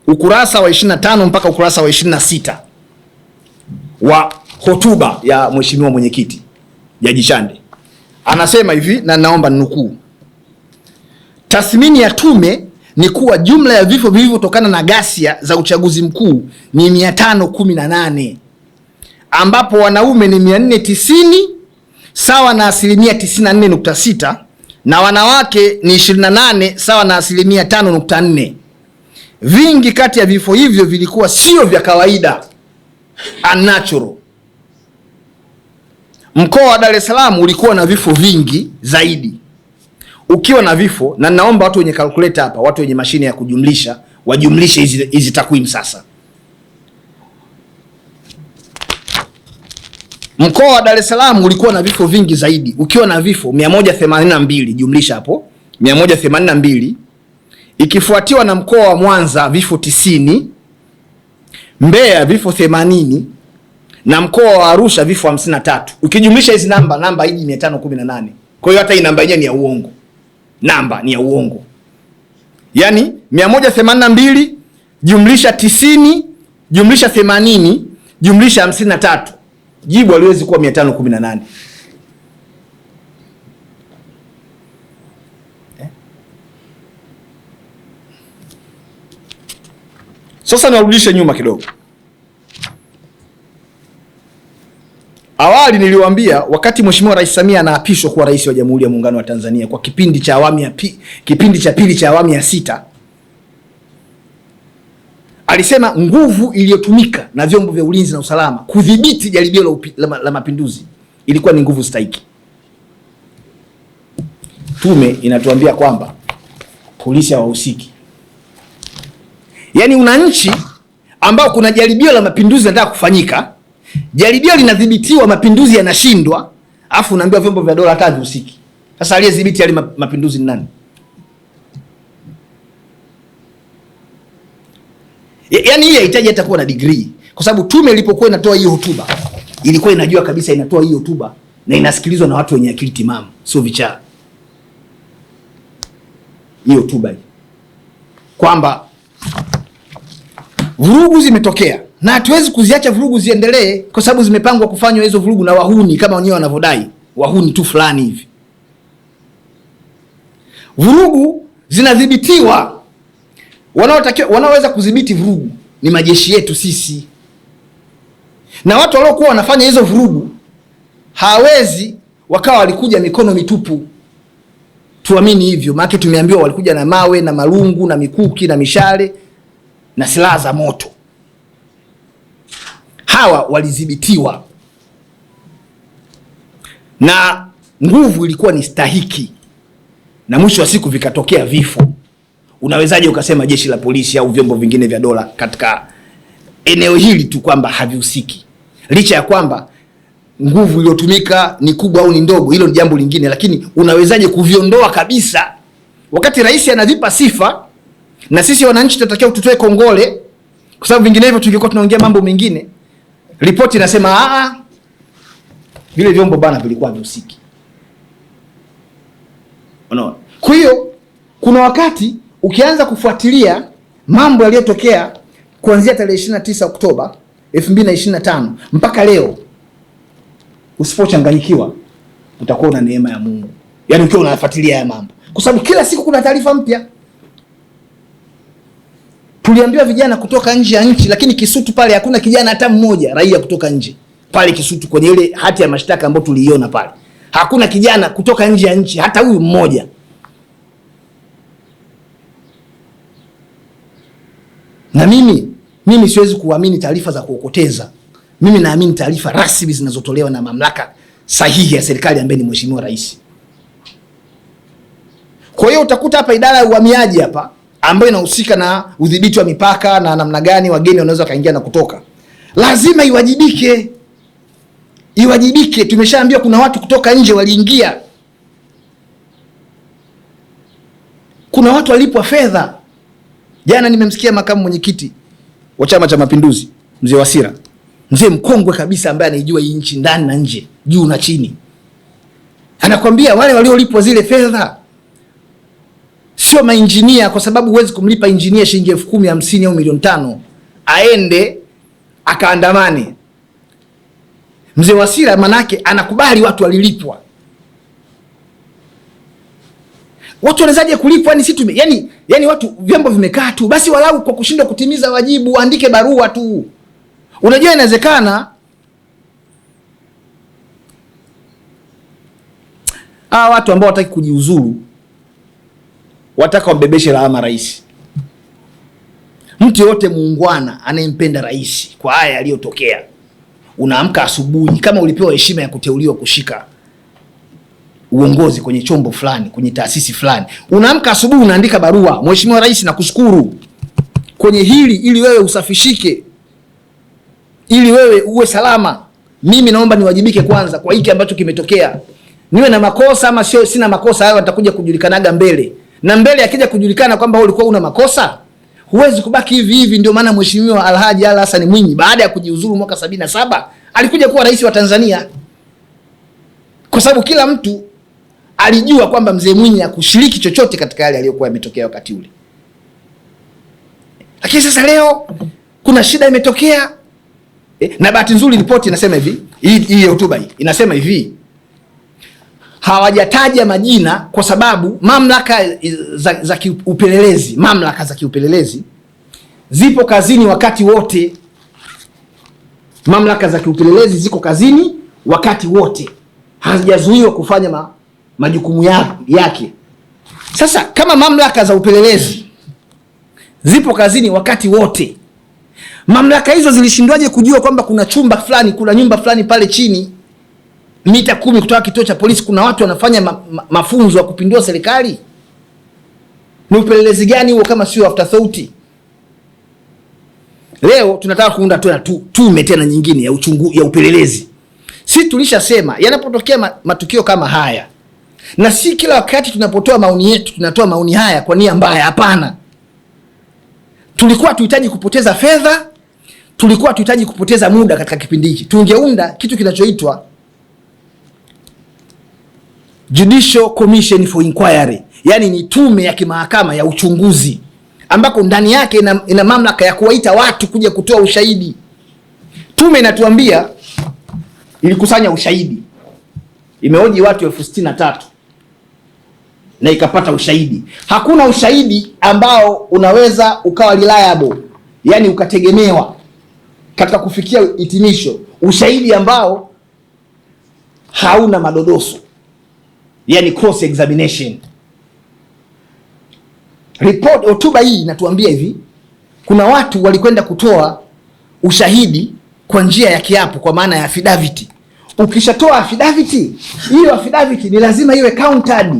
ukurasa wa 25 mpaka ukurasa wa 26 wa hotuba ya Mheshimiwa Mwenyekiti Jaji Chande. Anasema hivi, na naomba ninukuu: tathmini ya tume ni kuwa jumla ya vifo vilivyotokana na ghasia za uchaguzi mkuu ni 518, ambapo wanaume ni 490 sawa na 94.6, na wanawake ni 28 sawa na 5.4. Vingi kati ya vifo hivyo vilikuwa sio vya kawaida, unnatural. Mkoa wa Dar es Salaam ulikuwa na vifo vingi zaidi, ukiwa na vifo, na naomba watu wenye calculator hapa, watu wenye mashine ya kujumlisha wajumlishe hizi takwimu sasa. Mkoa wa Dar es Salaam ulikuwa na vifo vingi zaidi, ukiwa na vifo 182, jumlisha hapo 182, ikifuatiwa na mkoa wa Mwanza vifo 90, Mbeya vifo 80, na mkoa wa Arusha vifo 53. Ukijumlisha hizi namba hii 518. Kwa hiyo hata hii namba yenyewe ni ya uongo. Namba ni ya uongo. Yaani 182 jumlisha 90 jumlisha 80 jumlisha 53. Jibu haliwezi kuwa 518. Sasa narudishe nyuma kidogo. Awali niliwaambia wakati Mheshimiwa Rais Samia anaapishwa kuwa rais wa Jamhuri ya Muungano wa Tanzania kwa kipindi cha pili cha awamu ya 6, alisema nguvu iliyotumika na vyombo vya ulinzi na usalama kudhibiti jaribio la mapinduzi ilikuwa ni nguvu stahiki. Tume inatuambia kwamba polisi hawahusiki. Yaani una nchi ambao kuna jaribio la mapinduzi linataka kufanyika, jaribio linadhibitiwa, mapinduzi yanashindwa, afu unaambiwa vyombo vya dola hata havihusiki. Sasa aliyedhibiti yale mapinduzi ni nani? Yaani hii haitaji hata kuwa na degree, kwa sababu tume ilipokuwa inatoa hiyo hotuba ilikuwa inajua kabisa inatoa hiyo hotuba na inasikilizwa na watu wenye akili timamu, sio vichaa. Hiyo hotuba kwamba vurugu zimetokea na hatuwezi kuziacha vurugu ziendelee kwa sababu zimepangwa kufanywa hizo vurugu na wahuni kama wenyewe wanavyodai, wahuni tu fulani hivi. Vurugu zinadhibitiwa. Wanaoweza kudhibiti vurugu ni majeshi yetu sisi. Na watu waliokuwa wanafanya hizo vurugu hawezi wakawa walikuja mikono mitupu. Tuamini hivyo, maana tumeambiwa walikuja na mawe na marungu na mikuki na mishale na silaha za moto. Hawa walidhibitiwa na nguvu ilikuwa ni stahiki, na mwisho wa siku vikatokea vifo. Unawezaje ukasema jeshi la polisi au vyombo vingine vya dola katika eneo hili tu kwamba havihusiki, licha ya kwamba nguvu iliyotumika ni kubwa au ni ndogo? Hilo ni jambo lingine, lakini unawezaje kuviondoa kabisa wakati rais anavipa sifa na sisi wananchi tunatakiwa tutoe kongole, kwa sababu vinginevyo tungekuwa tunaongea mambo mengine. Ripoti inasema vile vyombo bana vilikuwa vihusiki. Unaona? Kwa hiyo kuna wakati ukianza kufuatilia mambo yaliyotokea kuanzia tarehe 29 Oktoba 2025 mpaka leo, usipochanganyikiwa utakuwa una neema ya Mungu. Yaani ukiwa unafuatilia haya mambo, kwa sababu kila siku kuna taarifa mpya. Tuliambiwa vijana kutoka nje ya nchi, lakini Kisutu pale hakuna kijana hata mmoja raia kutoka nje. Pale Kisutu kwenye ile hati ya mashtaka ambayo tuliiona pale, hakuna kijana kutoka nje ya nchi hata huyu mmoja. Na mimi siwezi kuamini taarifa za kuokoteza. Mimi naamini taarifa rasmi zinazotolewa na mamlaka sahihi ya serikali ambaye ni Mheshimiwa Rais. Kwa hiyo utakuta hapa idara ya uhamiaji hapa ambayo inahusika na udhibiti wa mipaka na namna gani wageni wanaweza kaingia na kutoka, lazima iwajibike. Iwajibike. Tumeshaambiwa kuna watu kutoka nje waliingia. Kuna watu walipwa fedha. Jana nimemsikia makamu mwenyekiti wa Chama cha Mapinduzi, Mzee Wasira, mzee mkongwe kabisa ambaye anaijua hii nchi ndani na nje, juu na chini. Anakwambia wale waliolipwa zile fedha sio mainjinia, kwa sababu huwezi kumlipa injinia shilingi 10,000, 50 au milioni 5 aende akaandamane. Mzee Wasira manake anakubali watu walilipwa. Watu wanawezaje kulipwa? Yani sisi yani watu vyombo vimekaa tu basi, walau kwa kushindwa kutimiza wajibu waandike barua tu. Unajua inawezekana watu ambao wataki kujiuzuru wataka wambebeshe lawama rais. Mtu yote muungwana anayempenda rais kwa haya yaliyotokea, unaamka asubuhi kama ulipewa heshima ya kuteuliwa kushika uongozi kwenye chombo fulani, kwenye taasisi fulani, unaamka asubuhi unaandika barua, Mheshimiwa Rais nakushukuru kwenye hili, ili wewe usafishike, ili wewe uwe salama. Mimi naomba niwajibike kwanza kwa hiki ambacho kimetokea. Niwe na makosa ama sina makosa, hayo atakuja kujulikanaga mbele. Na mbele akija kujulikana kwamba ulikuwa una makosa, huwezi kubaki hivi hivi. Ndio maana Mheshimiwa Alhaji Ali Hassan Mwinyi baada ya kujiuzuru mwaka 77 alikuja kuwa rais wa Tanzania, kwa sababu kila mtu alijua kwamba mzee Mwinyi hakushiriki chochote katika yale yaliyokuwa yametokea wakati ule. Lakini sasa leo kuna shida imetokea, na bahati nzuri ripoti inasema hivi, hii hotuba hii inasema hivi, hawajataja majina kwa sababu mamlaka za kiupelelezi, mamlaka za kiupelelezi zipo kazini wakati wote. Mamlaka za kiupelelezi ziko kazini wakati wote, hazijazuiwa kufanya majukumu yake. Sasa kama mamlaka za upelelezi zipo kazini wakati wote, mamlaka hizo zilishindwaje kujua kwamba kuna chumba fulani, kuna nyumba fulani pale chini mita 10 kutoka kituo cha polisi kuna watu wanafanya mafunzo ya kupindua serikali? Ni upelelezi gani huo kama sio afterthought? Leo tunataka kuunda tume tena nyingine ya upelelezi. Sisi tulishasema yanapotokea matukio kama haya, na si kila wakati tunapotoa maoni yetu tunatoa maoni haya kwa nia mbaya, hapana. Tulikuwa tuhitaji kupoteza fedha, tulikuwa tuhitaji kupoteza muda katika kipindi hiki. Tungeunda kitu kinachoitwa Judicial Commission for Inquiry, yani ni tume ya kimahakama ya uchunguzi, ambako ndani yake ina mamlaka ya kuwaita watu kuja kutoa ushahidi. Tume inatuambia ilikusanya ushahidi, imehoji watu 63,000 na ikapata ushahidi. Hakuna ushahidi ambao unaweza ukawa reliable, yani ukategemewa katika kufikia hitimisho, ushahidi ambao hauna madodoso, yani cross examination. Report hotuba hii inatuambia hivi, kuna watu walikwenda kutoa ushahidi kwa njia ya kiapo, kwa maana ya affidavit. Ukishatoa affidavit, hiyo affidavit ni lazima iwe countered,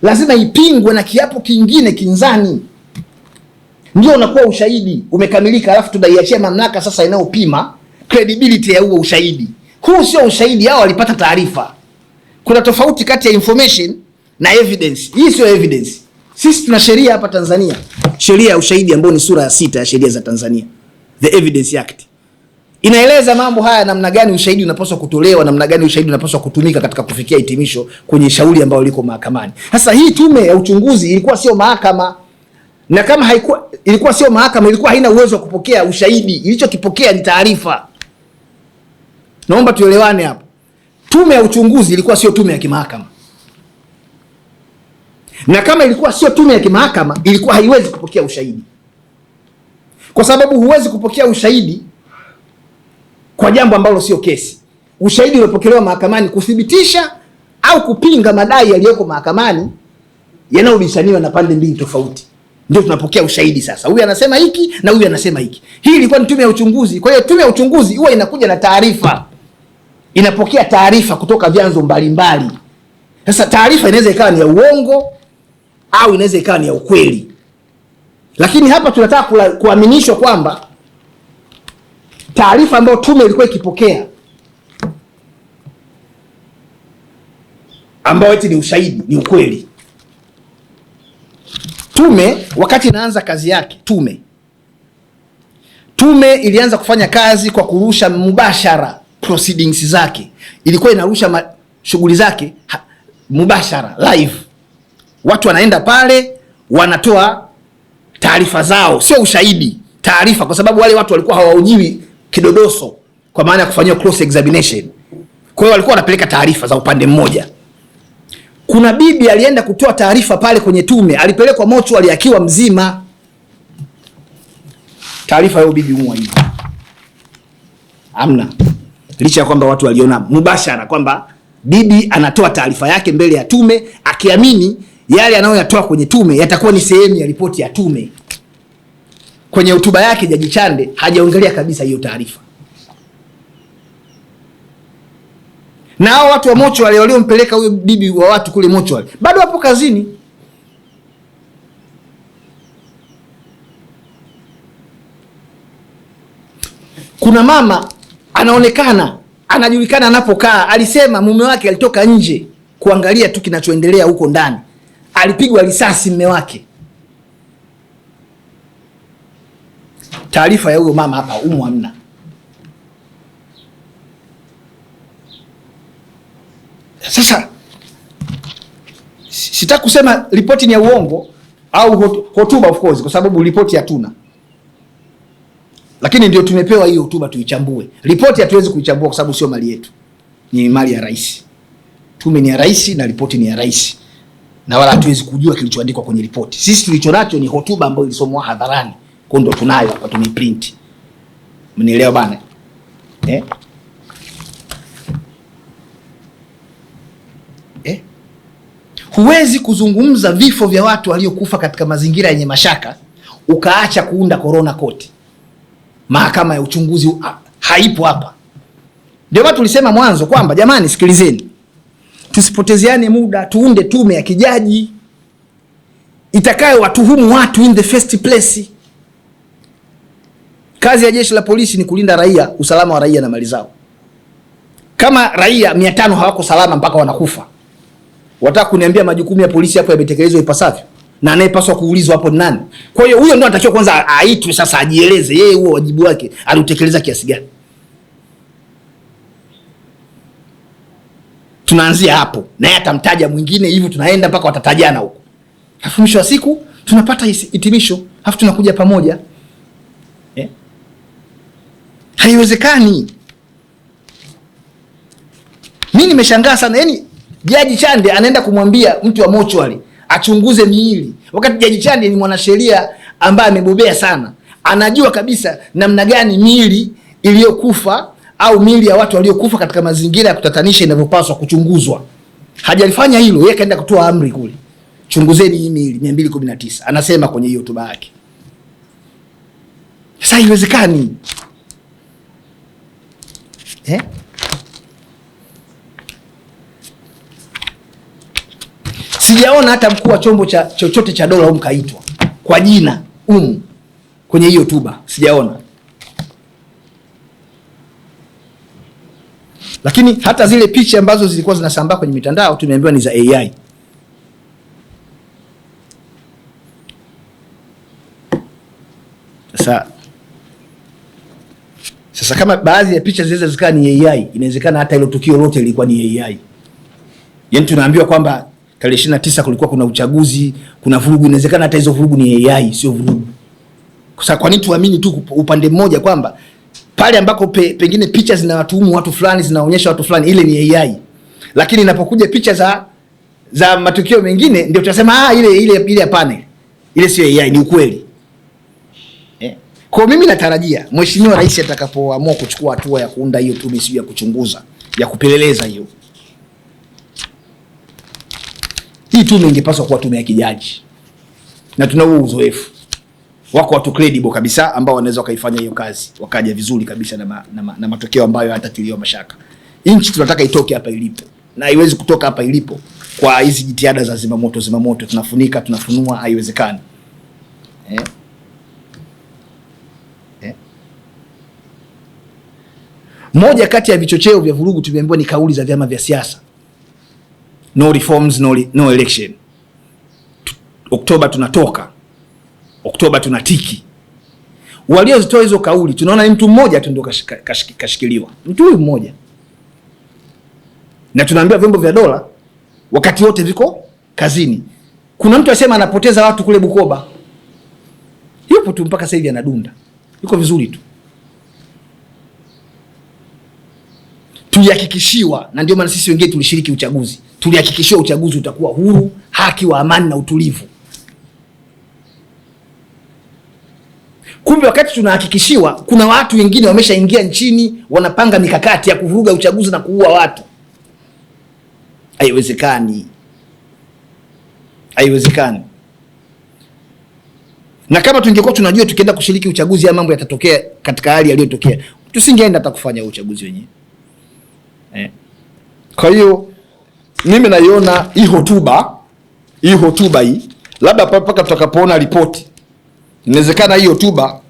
lazima ipingwe na kiapo kingine kinzani, ndio unakuwa ushahidi umekamilika. Alafu tunaiachia mamlaka sasa inayopima credibility ya huo ushahidi. Huu sio ushahidi, hao walipata taarifa. Kuna tofauti kati ya information na evidence. Hii sio evidence. Sisi tuna sheria hapa Tanzania, sheria ya ushahidi ambayo ni sura ya 6 ya sheria za Tanzania, the Evidence Act. Inaeleza mambo haya, namna gani ushahidi unapaswa kutolewa, namna gani ushahidi unapaswa kutumika katika kufikia hitimisho kwenye shauri ambalo liko mahakamani. Sasa hii tume ya uchunguzi ilikuwa sio mahakama, Na kama ilikuwa sio mahakama, ilikuwa haina uwezo wa kupokea ushahidi, ilichokipokea ni taarifa. Naomba tuelewane hapo. Tume ya uchunguzi ilikuwa sio tume ya kimahakama. Na kama ilikuwa sio tume ya kimahakama, ilikuwa haiwezi kupokea ushahidi. Kwa sababu huwezi kupokea ushahidi kwa jambo ambalo sio kesi. Ushahidi uliopokelewa mahakamani kuthibitisha au kupinga madai yaliyoko mahakamani yanayobishaniwa na pande mbili tofauti. Ndio tunapokea ushahidi sasa. Huyu anasema hiki na huyu anasema hiki. Hii ilikuwa ni tume ya uchunguzi. Kwa hiyo tume ya uchunguzi huwa inakuja na taarifa. Inapokea taarifa kutoka vyanzo mbalimbali. Sasa taarifa inaweza ikawa ni ya uongo au inaweza ikawa ni ya ukweli. Lakini hapa tunataka kuaminishwa kwamba taarifa ambayo tume ilikuwa ikipokea, ambayo eti ni ushahidi, ni ukweli. Tume wakati inaanza kazi yake, tume ilianza kufanya kazi kwa kurusha mubashara proceedings zake. Ilikuwa inarusha shughuli zake mubashara, live. Watu wanaenda pale wanatoa taarifa zao, sio ushahidi, taarifa, kwa sababu wale watu walikuwa hawaujiwi kidodoso, kwa maana ya kufanywa cross examination. Kwa hiyo walikuwa wanapeleka taarifa za upande mmoja. Kuna bibi alienda kutoa taarifa pale kwenye tume, alipelekwa mochwari akiwa mzima. Taarifa hiyo bibi huwa hivi amna, licha ya kwamba watu waliona mubashara kwamba bibi anatoa taarifa yake mbele ya tume, akiamini yale anayoyatoa kwenye tume yatakuwa ni sehemu ya ripoti ya tume. Kwenye hotuba yake Jaji Chande hajaongelea kabisa hiyo taarifa. Na hao watu wa mochwari waliompeleka huyo bibi wa watu kule mochwari bado wapo kazini. Kuna mama anaonekana, anajulikana anapokaa, alisema mume wake alitoka nje kuangalia tu kinachoendelea huko ndani. Alipigwa risasi mume wake. Taarifa ya huyo mama hapa hamna. Sasa sitaki kusema ripoti ni ya uongo au hotuba, of course, kwa sababu ripoti hatuna. Lakini ndio tumepewa hiyo hotuba tuichambue. Ripoti hatuwezi kuichambua kwa sababu sio mali yetu. Ni mali ya rais. Tume ni ya rais na ripoti ni ya rais. Na wala hatuwezi kujua kilichoandikwa kwenye ripoti. Sisi tulichonacho ni hotuba ambayo ilisomwa hadharani. Kwa ndo tunayo hapa, tumeprint. Mnielewa bana? Huwezi kuzungumza vifo vya watu waliokufa katika mazingira yenye mashaka ukaacha kuunda corona court. Mahakama ya uchunguzi haipo hapa. Ndio watu tulisema mwanzo kwamba jamani, sikilizeni, tusipotezeane muda, tuunde tume ya kijaji itakayo watuhumu watu in the first place. Kazi ya jeshi la polisi ni kulinda raia, usalama wa raia na mali zao. Kama raia 500 hawako salama mpaka wanakufa, wataka kuniambia majukumu ya polisi hapo yametekelezwa ipasavyo? Na anayepaswa kuulizwa hapo ni nani? Kwa hiyo huyo ndio anatakiwa kwanza aitwe sasa, ajieleze yeye huo wajibu wake alitekeleza kiasi gani. Tunaanzia hapo, naye atamtaja mwingine, hivyo tunaenda mpaka watatajana huko. Alafu mwisho wa siku tunapata hitimisho, alafu tunakuja pamoja. Haiwezekani. Mimi nimeshangaa sana, yani Jaji Chande anaenda kumwambia mtu wa mochwari achunguze miili, wakati Jaji Chande ni mwanasheria ambaye amebobea sana, anajua kabisa namna gani miili iliyokufa au miili ya watu waliokufa katika mazingira ya kutatanisha inavyopaswa kuchunguzwa. Hajalifanya hilo, yeye kaenda kutoa amri kule, chunguzeni hii miili 219, anasema kwenye hiyo hotuba yake. Sasa haiwezekani. Sijaona hata mkuu wa chombo chochote cha dola kaitwa kwa jina kwenye hiyo hotuba, sijaona. Lakini hata zile picha ambazo zilikuwa zinasambaa kwenye mitandao tumeambiwa ni za AI. Sasa kama baadhi ya picha zinaweza zikawa ni AI, inawezekana hata hilo tukio lote lilikuwa ni AI. Yaani tunaambiwa kwamba tarehe 29 kulikuwa kuna uchaguzi, kuna vurugu. Inawezekana hata hizo vurugu ni AI, sio vurugu. Kwa nini tuamini tu upande mmoja kwamba pale ambako pengine picha zinawatuhumu watu fulani, zinaonyesha watu fulani, ile ni AI, lakini inapokuja picha za matukio mengine ndio tutasema ile hapana, ile sio AI, ni ukweli. Kwa mimi natarajia Mheshimiwa Rais atakapoamua kuchukua hatua ya kuunda hiyo tume ya kuchunguza, ya kupeleleza hiyo, hii tume ingepaswa kuwa tume ya kijaji, na tunao uzoefu, wako watu credible kabisa ambao wanaweza wakaifanya hiyo kazi wakaja vizuri kabisa na matokeo ambayo hatatiliwa mashaka. Nchi tunataka itoke hapa ilipo, na haiwezi kutoka hapa ilipo kwa hizi jitihada za zimamoto, tunafunika tunafunua, haiwezekani. Moja kati ya vichocheo vya vurugu tumeambiwa ni kauli za vyama vya siasa, no reforms no election. Oktoba tunatoka, Oktoba tunatiki. Waliozitoa hizo kauli tunaona ni mtu mmoja tu ndio kashikiliwa, mtu huyu mmoja, na tunaambiwa vyombo vya dola wakati wote viko kazini. Kuna mtu asema anapoteza watu kule Bukoba, yupo tu mpaka sasa hivi anadunda, yuko vizuri tu. Tulihakikishiwa, na ndio maana sisi wengine tulishiriki uchaguzi, tulihakikishiwa uchaguzi utakuwa huru, haki, wa amani na utulivu. Kumbe wakati tunahakikishiwa, kuna watu wengine wameshaingia nchini, wanapanga mikakati ya kuvuruga uchaguzi na kuua watu. Haiwezekani, haiwezekani. Na kama tungekuwa tunajua tukienda kushiriki uchaguzi ya mambo yatatokea katika hali yaliyotokea, tusingeenda hata kufanya uchaguzi wenyewe. Kwa hiyo mimi naiona hii hotuba hii labda mpaka tutakapoona ripoti, inawezekana hii hotuba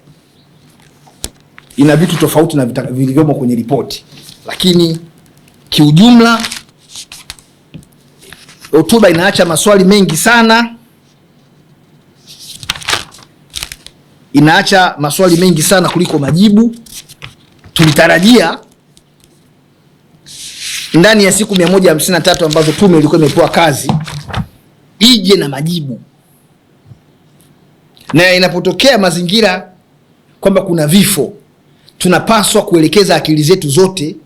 ina vitu tofauti na vilivyomo kwenye ripoti, lakini kiujumla hotuba inaacha maswali mengi sana, inaacha maswali mengi sana kuliko majibu. Tulitarajia ndani ya siku 153 ambazo tume ilikuwa imepewa kazi ije na majibu, na inapotokea mazingira kwamba kuna vifo, tunapaswa kuelekeza akili zetu zote,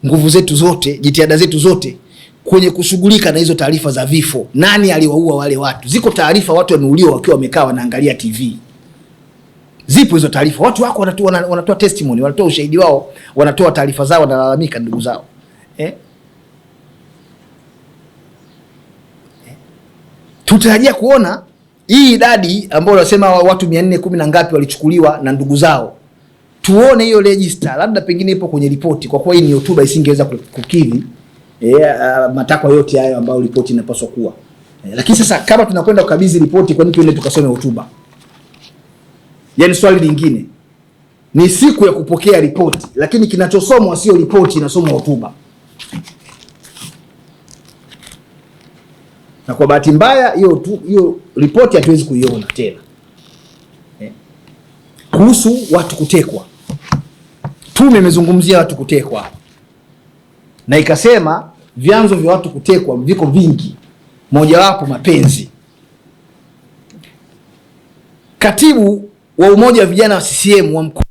nguvu zetu zote, jitihada zetu zote kwenye kushughulika na hizo taarifa za vifo. Nani aliwaua wale watu? Ziko taarifa watu wameuliwa wakiwa wamekaa wanaangalia TV. Zipo hizo taarifa, watu wako wanatoa testimony, wanatoa ushahidi wao, wanatoa taarifa zao, wanalalamika ndugu zao. Tutarajia kuona hii idadi ambayo wanasema watu 410 na ngapi walichukuliwa na ndugu zao. Tuone hiyo register, labda pengine ipo kwenye ripoti, kwa kuwa hii ni hotuba isingeweza kukidhi matakwa yote hayo ambayo ripoti inapaswa kuwa. Lakini sasa kama tunakwenda kukabidhi ripoti, kwa nini tuende tukasome hotuba? Yaani swali lingine ni siku ya kupokea ripoti, lakini kinachosomwa sio ripoti, inasomwa hotuba. Na kwa bahati mbaya hiyo ripoti hatuwezi kuiona tena. Kuhusu watu kutekwa, tume imezungumzia watu kutekwa na ikasema vyanzo vya watu kutekwa viko vingi, mojawapo mapenzi. Katibu wa umoja wa vijana wa CCM wa mkoa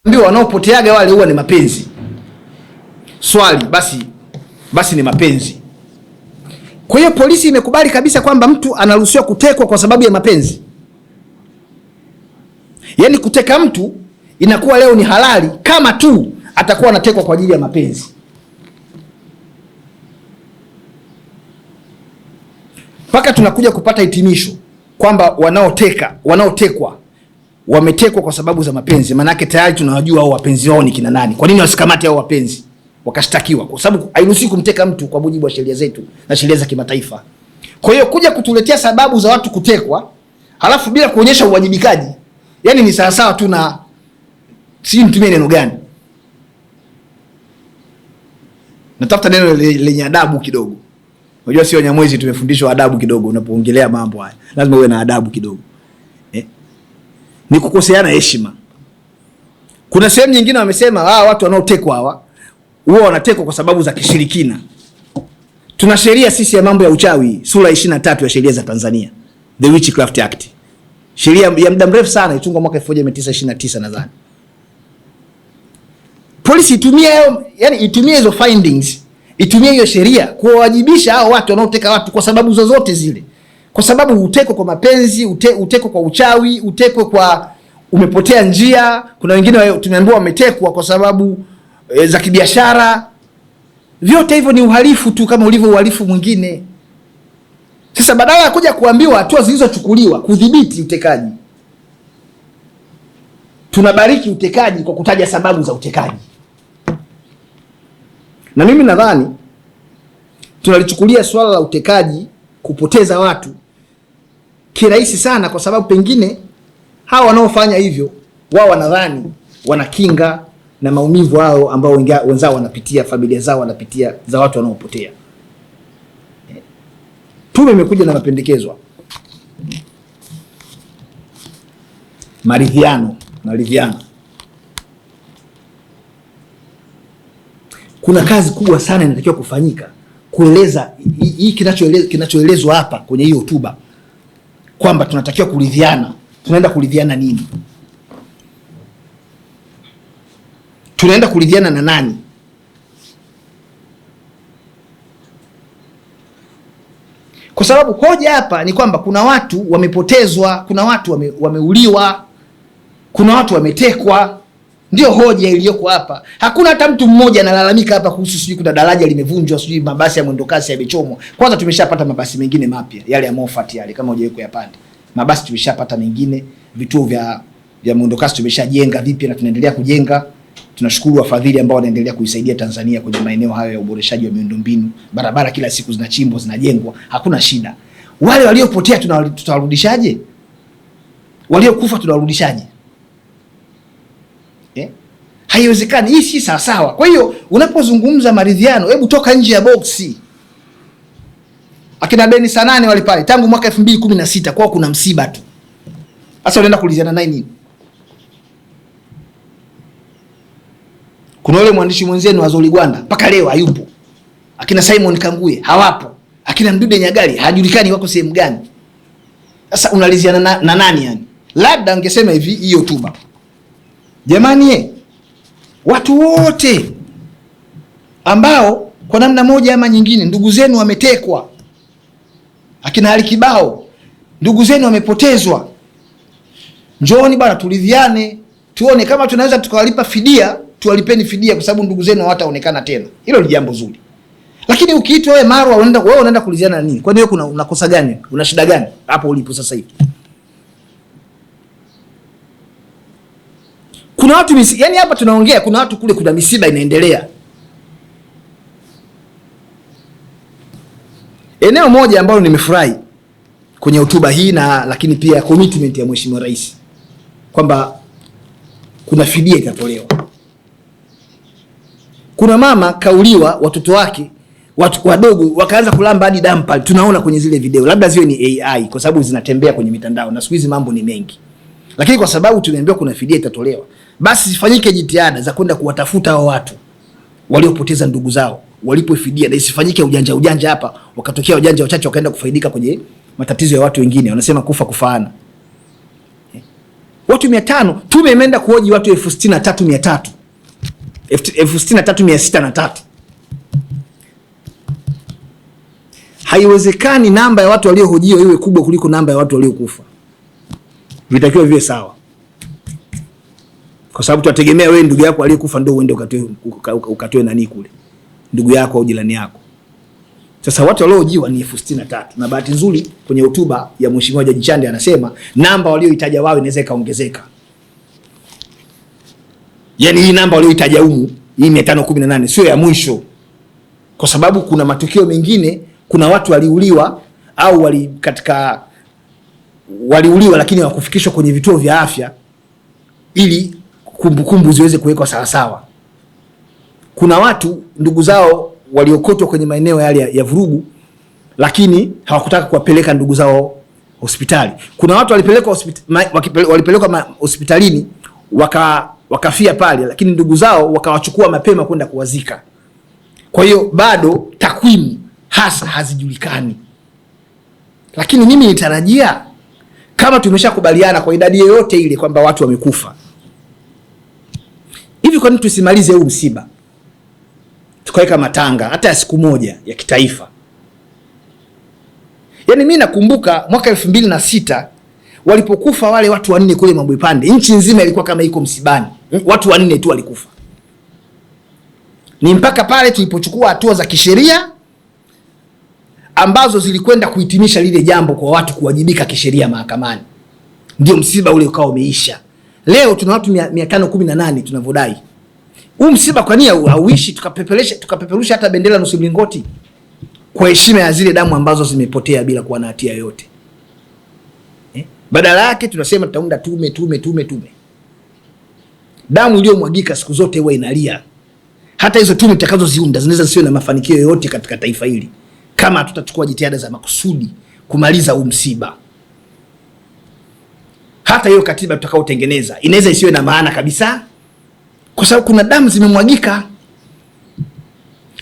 ndio wanaopoteaga wale huwa ni mapenzi. Swali basi ni mapenzi. Kwa hiyo polisi imekubali kabisa kwamba mtu anaruhusiwa kutekwa kwa sababu ya mapenzi. Yaani kuteka mtu inakuwa leo ni halali kama tu atakuwa anatekwa kwa ajili ya mapenzi. Mpaka tunakuja kupata hitimisho kwamba wanaotekwa wametekwa kwa sababu za mapenzi. Maana yake tayari tunawajua hao wapenzi wao ni kina nani. Kwa nini wasikamate hao wapenzi wakashtakiwa? Kwa sababu hairuhusi kumteka mtu kwa mujibu wa sheria zetu na sheria za kimataifa. Kwa hiyo kuja kutuletea sababu za watu kutekwa halafu bila kuonyesha uwajibikaji, yani ni sawa sawa tu na si mtumie neno gani, natafuta neno lenye adabu kidogo. Unajua sio Wanyamwezi tumefundishwa adabu kidogo, unapoongelea mambo haya lazima uwe na adabu kidogo. Ni kukoseana heshima. Kuna sehemu nyingine wamesema watu wanaotekwa huwa wanatekwa kwa sababu za kishirikina. Tuna sheria sisi ya mambo ya uchawi, sura 23 ya sheria za Tanzania, The Witchcraft Act. Sheria ya muda mrefu sana, ilitungwa mwaka 1929 nadhani. Polisi itumie hizo findings, itumie hiyo sheria kuwajibisha hao watu wanaoteka watu kwa sababu zozote zile. Kwa sababu utekwe kwa mapenzi, utekwe kwa uchawi, utekwe kwa umepotea njia. Kuna wengine tumeambiwa wametekwa kwa sababu za kibiashara. Vyote hivyo ni uhalifu tu kama ulivyo uhalifu mwingine. Sasa badala ya kuja kuambiwa hatua zilizochukuliwa kudhibiti utekaji, tunabariki utekaji kwa kutaja sababu za utekaji. Na mimi nadhani tunalichukulia swala la utekaji, kupoteza watu, kirahisi sana, kwa sababu pengine hawa wanaofanya hivyo wao wanadhani wanakinga na maumivu hao ambao wenzao wanapitia, familia zao wanapitia, za watu wanaopotea. Tume imekuja na mapendekezo. Maridhiano. Kuna kazi kubwa sana inatakiwa kufanyika kueleza hii kinachoelezwa hapa kwenye hiyo hotuba kwamba tunatakiwa kuridhiana. Tunaenda kuridhiana nini? Tunaenda kuridhiana na nani? Kwa sababu hoja hapa ni kwamba kuna watu wamepotezwa, kuna watu wameuliwa, kuna watu wametekwa. Ndio hoja iliyoko hapa. Hakuna hata mtu mmoja analalamika hapa kuhusu sijui kuna daraja limevunjwa, sijui mabasi ya mwendokasi yamechomwa. Kwanza tumeshapata mabasi mengine mapya, yale ya Moffat yale, kama hujawahi kuyapanda. Mabasi tumeshapata mengine, vituo vya mwendokasi tumeshajenga vipya na tunaendelea kujenga. Tunashukuru wafadhili ambao wanaendelea kuisaidia Tanzania kwenye maeneo hayo ya uboreshaji wa miundombinu. Barabara kila siku zinachimbwa, zinajengwa, hakuna shida. Wale waliopotea tutawarudishaje? Waliokufa tunawarudishaje? Haiwezekani, hii si sawa. Kwa hiyo unapozungumza maridhiano, hebu toka nje ya boksi. Akina Beni Sanane wale pale tangu mwaka 2016 kwao kuna msiba tu. Sasa unaenda kuulizana naye nini? Kuna yule mwandishi mwenzenu wa Zoligwanda mpaka leo hayupo. Akina Simon Kanguye hawapo. Akina Mdude Nyagali hajulikani wako sehemu gani. Sasa unaliziana na nani yani? Labda angesema hivi hiyo hotuba. Jamani, watu wote ambao kwa namna moja ama nyingine ndugu zenu wametekwa, akina Ali Kibao ndugu zenu wamepotezwa, njooni bwana turidhiane, tuone kama tunaweza tukawalipa fidia, tuwalipeni fidia kwa sababu ndugu zenu hawataonekana tena. Hilo ni jambo zuri. Lakini ukiitwa wewe Marwa wewe unaenda kuliziana na nini? Kwani wewe unakosa gani? Una shida gani hapo ulipo sasa hivi? Kuna watu yani hapa tunaongea, kuna watu kule kuna misiba inaendelea. Eneo moja ambalo nimefurahi kwenye hotuba hii na lakini pia commitment ya Mheshimiwa Rais kwamba kuna fidia itatolewa. Kuna mama kauliwa, watoto wake watu wadogo wakaanza kulamba hadi damu pale. Tunaona kwenye zile video. Labda ziwe ni AI kwa sababu zinatembea kwenye mitandao na siku hizi mambo ni mengi. Lakini kwa sababu tumeambiwa kuna fidia itatolewa, basi zifanyike jitihada za kwenda kuwatafuta hao watu waliopoteza ndugu zao, walipo fidia, na isifanyike ujanja hapa wakatokea ujanja wachache wakaenda kufaidika kwenye matatizo ya watu wengine. Wanasema kufa kufaana. Watu 500, tume imeenda kuhoji watu 63,300. 63,603. Haiwezekani namba ya watu waliohojiwa iwe kubwa kuliko namba ya watu waliokufa. Vitakiwa viwe sawa. Kwa sababu tunategemea wewe ndugu yako aliyekufa ndio uende ukatoe nani kule. Ndugu yako au jirani yako. Sasa watu waliohojiwa ni 63,000 na bahati nzuri kwenye hotuba ya Mheshimiwa Jaji Chande anasema namba walioitaja wao inaweza kaongezeka. Yaani hii namba walioitaja humu, hii 518 sio ya mwisho. Kwa sababu kuna matukio mengine, kuna watu waliuliwa au waliuliwa lakini hawakufikishwa kwenye vituo vya afya ili kumbukumbu ziweze kuwekwa sawa sawa. Kuna watu ndugu zao waliokotwa kwenye maeneo yale ya vurugu lakini hawakutaka kuwapeleka ndugu zao hospitali. Kuna watu walipelekwa hospitalini wakafia pale, lakini ndugu zao wakawachukua mapema kwenda kuwazika. Kwa hiyo bado takwimu hasa hazijulikani, lakini mimi nitarajia kama tumeshakubaliana kwa idadi yoyote ile kwamba watu wamekufa hivi, kwa nini tusimalize huu msiba tukaweka matanga hata ya siku moja ya kitaifa? Yaani mimi nakumbuka mwaka 2006 walipokufa wale watu 4 kule Mabwepande, nchi nzima ilikuwa kama iko msibani, watu 4 tu walikufa. Ni mpaka pale tulipochukua hatua za kisheria ambazo zilikwenda kuhitimisha lile jambo kwa watu kuwajibika kisheria mahakamani, ndio msiba ule ukao umeisha. Leo tuna watu 518 tunavodai. Huu msiba kwa nini hauishi tukapeperusha hata bendera nusu mlingoti kwa heshima ya zile damu ambazo zimepotea bila kuwa na hatia yoyote? Badala yake tunasema tutaunda tume. Damu iliyomwagika siku zote huwa inalia. Hata hizo tume tutakazoziunda zinaweza zisiwe na mafanikio yoyote katika taifa hili kama tutachukua jitihada za makusudi kumaliza huu msiba. Hata hiyo katiba tutakaotengeneza inaweza isiwe na maana kabisa, kwa sababu kuna damu zimemwagika.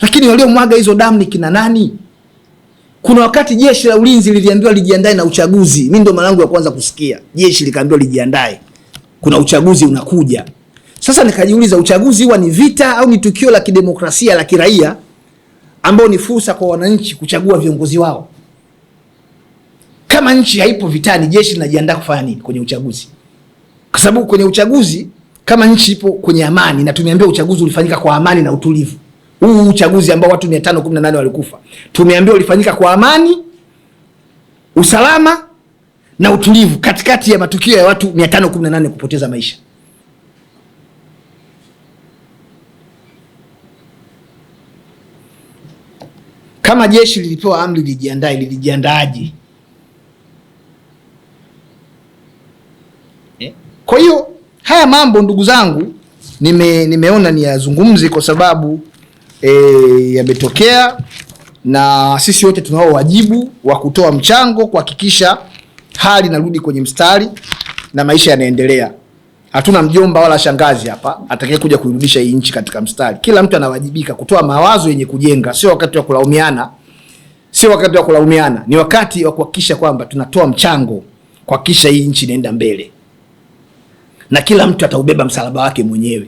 Lakini waliomwaga hizo damu ni kina nani? Kuna wakati jeshi la ulinzi liliambiwa lijiandae na uchaguzi. Mimi ndo mara ya kwanza kusikia jeshi likaambiwa lijiandae, kuna uchaguzi unakuja. Sasa nikajiuliza, uchaguzi huwa ni vita au ni tukio la kidemokrasia la kiraia ambao ni fursa kwa wananchi kuchagua viongozi wao? Kama nchi haipo vitani, jeshi linajiandaa kufanya nini kwenye uchaguzi? Kwa sababu kwenye uchaguzi, kama nchi ipo kwenye amani, na tumeambiwa uchaguzi ulifanyika kwa amani na utulivu. Huu uchaguzi ambao watu 518 walikufa, tumeambiwa ulifanyika kwa amani, usalama na utulivu, katikati ya matukio ya watu 518 kupoteza maisha. Kama jeshi lilipewa amri lijiandae, lilijiandaaje? Kwa hiyo haya mambo ndugu zangu nimeona ni yazungumzi kwa sababu yametokea, na sisi wote tunao wajibu wa kutoa mchango kuhakikisha hali inarudi kwenye mstari na maisha yanaendelea. Hatuna mjomba wala shangazi hapa atakaye kuja kuirudisha hii nchi katika mstari. Kila mtu anawajibika kutoa mawazo yenye kujenga. Sio wakati wa kulaumiana, ni wakati wa kuhakikisha kwamba tunatoa mchango kuhakikisha hii nchi inaenda mbele, na kila mtu ataubeba msalaba wake mwenyewe,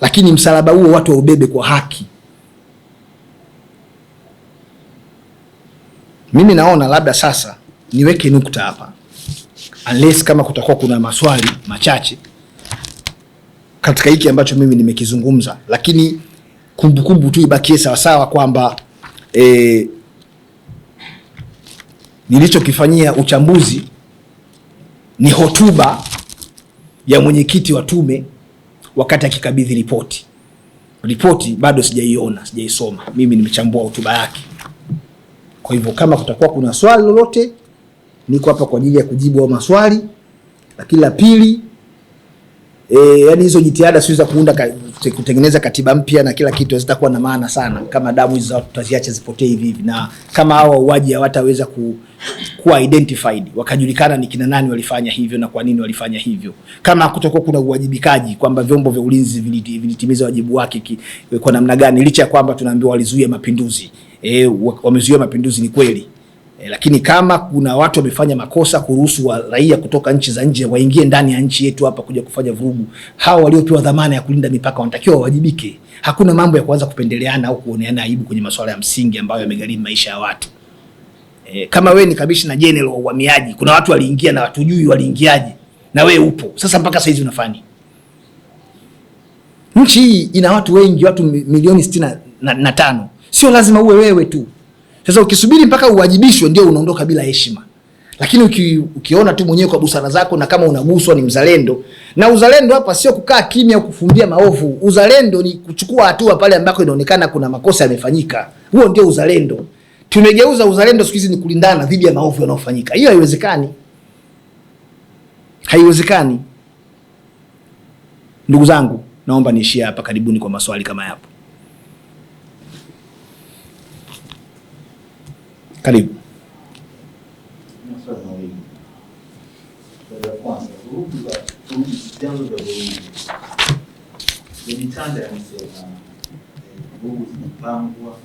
lakini msalaba huo watu waubebe kwa haki. Mimi naona labda sasa niweke nukta hapa, unless kama kutakuwa kuna maswali machache katika hiki ambacho mimi nimekizungumza, lakini kumbukumbu tu ibakie sawa kwamba nilichokifanyia uchambuzi ni hotuba ya mwenyekiti wa tume wakati akikabidhi ripoti. Ripoti bado sijaiona, sijaisoma. Mimi nimechambua hotuba yake. Kwa hivyo kama kutakuwa kuna swali lolote, niko hapa kwa ajili ya kujibu maswali. Lakini la pili, yani hizo jitihada sio za kutengeneza katiba mpya na kila kitu zitakuwa na maana sana kama damu hizo watu tutaziacha zipotee hivi, na kama hao wauaji hawataweza kuwa identified, wakajulikana ni kina nani walifanya hivyo na kwa nini walifanya hivyo. Kama kutakuwa kuna uwajibikaji kwamba vyombo vya ulinzi vilitimiza wajibu wake kwa namna gani, licha ya kwamba tunaambiwa walizuia mapinduzi. Wamezuia mapinduzi ni kweli. Lakini kama kuna watu wamefanya makosa kuruhusu raia kutoka nchi za nje waingie ndani ya nchi yetu hapa kuja kufanya vurugu, hao waliopewa dhamana ya kulinda mipaka wanatakiwa wawajibike. Hakuna mambo ya kuanza kupendeleana au kuoneana aibu kwenye masuala ya msingi ambayo yamegharimu maisha ya watu. Kama wewe ni kamishna general wa uhamiaji, kuna watu waliingia na watujui waliingiaje, na wewe upo. Sasa mpaka sasa hizi unafanya. Nchi hii ina watu wengi, watu milioni 65. Sio lazima uwe wewe tu. Sasa ukisubiri mpaka uwajibishwe ndio unaondoka bila heshima. Lakini ukiona tu mwenyewe kwa busara zako, na kama unaguswa ni mzalendo. Na uzalendo hapa sio kukaa kimya au kufumbia maovu. Uzalendo ni kuchukua hatua pale ambako inaonekana kuna makosa yamefanyika. Huo ndio uzalendo. Tumegeuza uzalendo siku hizi ni kulindana dhidi ya maovu yanayofanyika. Hiyo haiwezekani. Haiwezekani. Ndugu zangu, naomba niishie hapa. Karibuni kwa maswali kama yapo. Karibu. Vurugu zimepangwa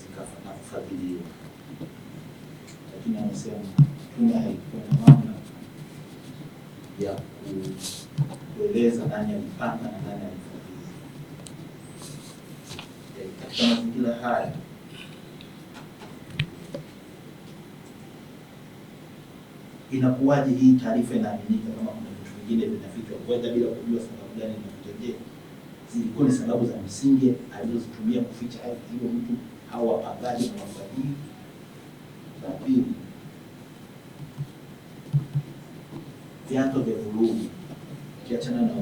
zikafadhiliwa, lakini anasema tume haikuwa na namna ya kueleza nani alipanga na nani alifadhili. Katika mazingira haya inakuwaje hii taarifa inaaminika kama kuna vitu vingine vinafichwa kwenda bila kujua sababu gani inatokea? Zilikuwa ni sababu za msingi alizozitumia kuficha hiyo mtu au wapangaji na wafadhili? La pili, vyanzo vya vurugu kiachana na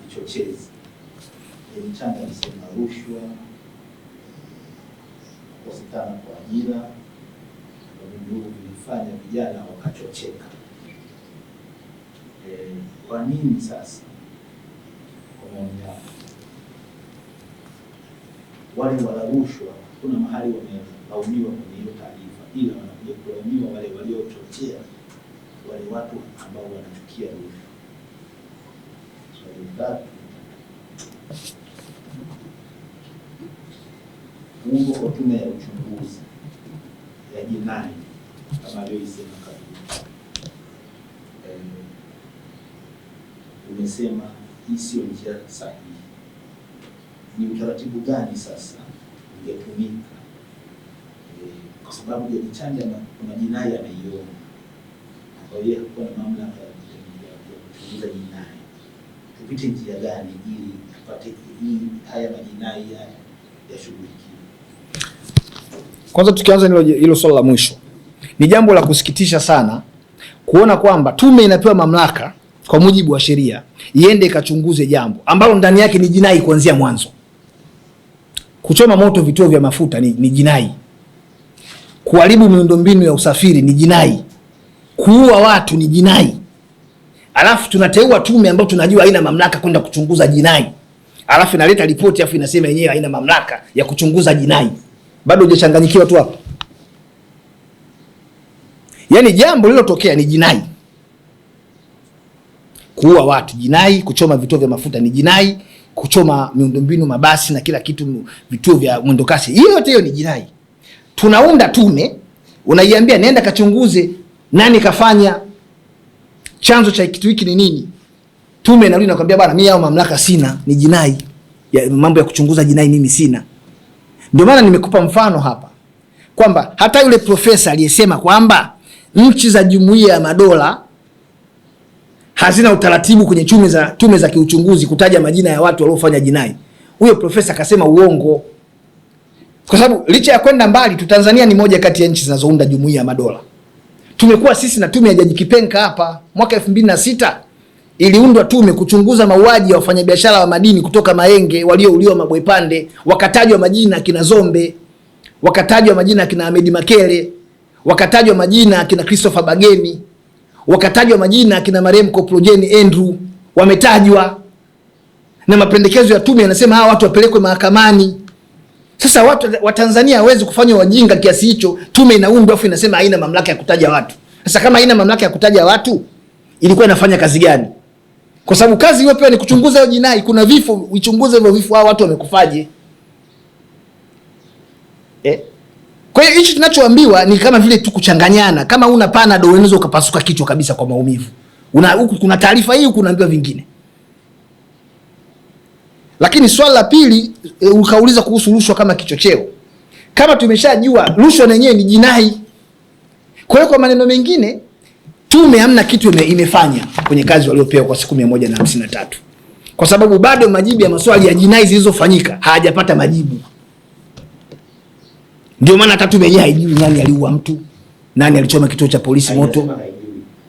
vichochezi, Mchanga alisema rushwa, kukosekana kwa ajira, ndio vilifanya vijana wakachocheka. Kwa nini sasa kwa maoni yako wale wala rushwa kuna mahali wamelaumiwa kwenye hiyo taarifa, ila wanakuja kulaumiwa wale waliochochea wale watu ambao wanachukia rushwa? Swali tatu, kuundwa kwa tume ya uchunguzi ya jinai kama alivyoisema kabisa, umesema hii sio njia sahihi. Ni utaratibu gani sasa ungetumika? Kwa sababu Jaji Chande kuna jinai anaiona, kwa hiyo hakuwa na mamlaka ya kuchunguza jinai. Tupite njia gani ili tupate haya majinai haya yashughulikiwe? Kwanza tukianza hilo swala la mwisho, ni jambo la kusikitisha sana kuona kwamba tume inapewa mamlaka kwa mujibu wa sheria iende ikachunguze jambo ambalo ndani yake ni jinai kuanzia mwanzo. Kuchoma moto vituo vya mafuta ni jinai. Kuharibu miundombinu ya usafiri ni jinai. Kuua watu ni jinai. Alafu tunateua tume ambayo tunajua haina mamlaka kwenda kuchunguza jinai. Alafu inaleta ripoti afu inasema yenyewe haina mamlaka ya kuchunguza jinai. Bado hujachanganyikiwa tu hapo? Yaani jambo lililotokea ni jinai. Kuua watu jinai, kuchoma vituo vya mafuta ni jinai, kuchoma miundombinu, mabasi na kila kitu, vituo vya mwendokasi, hiyo yote hiyo ni jinai. Tunaunda tume, unaiambia nenda kachunguze nani kafanya, chanzo cha kitu hiki ni nini. Tume inarudi nakwambia bwana mimi hao mamlaka sina, ni jinai. Ya mambo ya kuchunguza jinai mimi sina. Ndio maana nimekupa mfano hapa kwamba hata yule profesa aliyesema kwamba nchi za Jumuiya ya Madola hazina utaratibu kwenye tume za kiuchunguzi kutaja majina ya watu waliofanya jinai, huyo profesa akasema uongo. Kwa sababu licha ya kwenda mbali tu, Tanzania ni moja kati ya nchi zinazounda Jumuiya ya Madola. Tumekuwa sisi na tume ya Jaji Kipenka hapa. Mwaka 2006 iliundwa tume kuchunguza mauaji ya wafanyabiashara wa madini kutoka Mahenge waliouliwa Mabwepande, wakatajwa majina kina Zombe, wakatajwa majina kina Ahmed Makele, wakatajwa majina kina Christopher Bageni, wakatajwa majina kina marehemu Koprojeni Andrew, wametajwa na mapendekezo ya tume yanasema hawa watu wapelekwe mahakamani. Sasa watu wa Tanzania hawezi kufanya wajinga kiasi hicho. Tume inaundwa afu inasema haina mamlaka ya kutaja watu. Sasa kama haina mamlaka ya kutaja watu, ilikuwa inafanya kazi gani? Kwa sababu kazi hiyo pia ni kuchunguza hiyo jinai. Kuna vifo, uchunguze hivyo vifo, hao watu wamekufaje. Kwa hiyo hicho tunachoambiwa ni kama vile tu kuchanganyana. Kama una Panadol unaweza ukapasuka kichwa kabisa kwa maumivu. Huku kuna taarifa hii, huku unaambiwa vingine. Lakini swala la pili, ukauliza kuhusu rushwa kama kichocheo. Kama tumeshajua rushwa na yenyewe ni jinai. Kwa hiyo kwa maneno mengine, tume hamna kitu imefanya kwenye kazi waliopewa kwa siku 153. Kwa sababu bado majibu ya maswali ya jinai zilizofanyika hajapata majibu. Ndio maana hata tume yenyewe haijui nani aliua mtu, nani alichoma kituo cha polisi moto.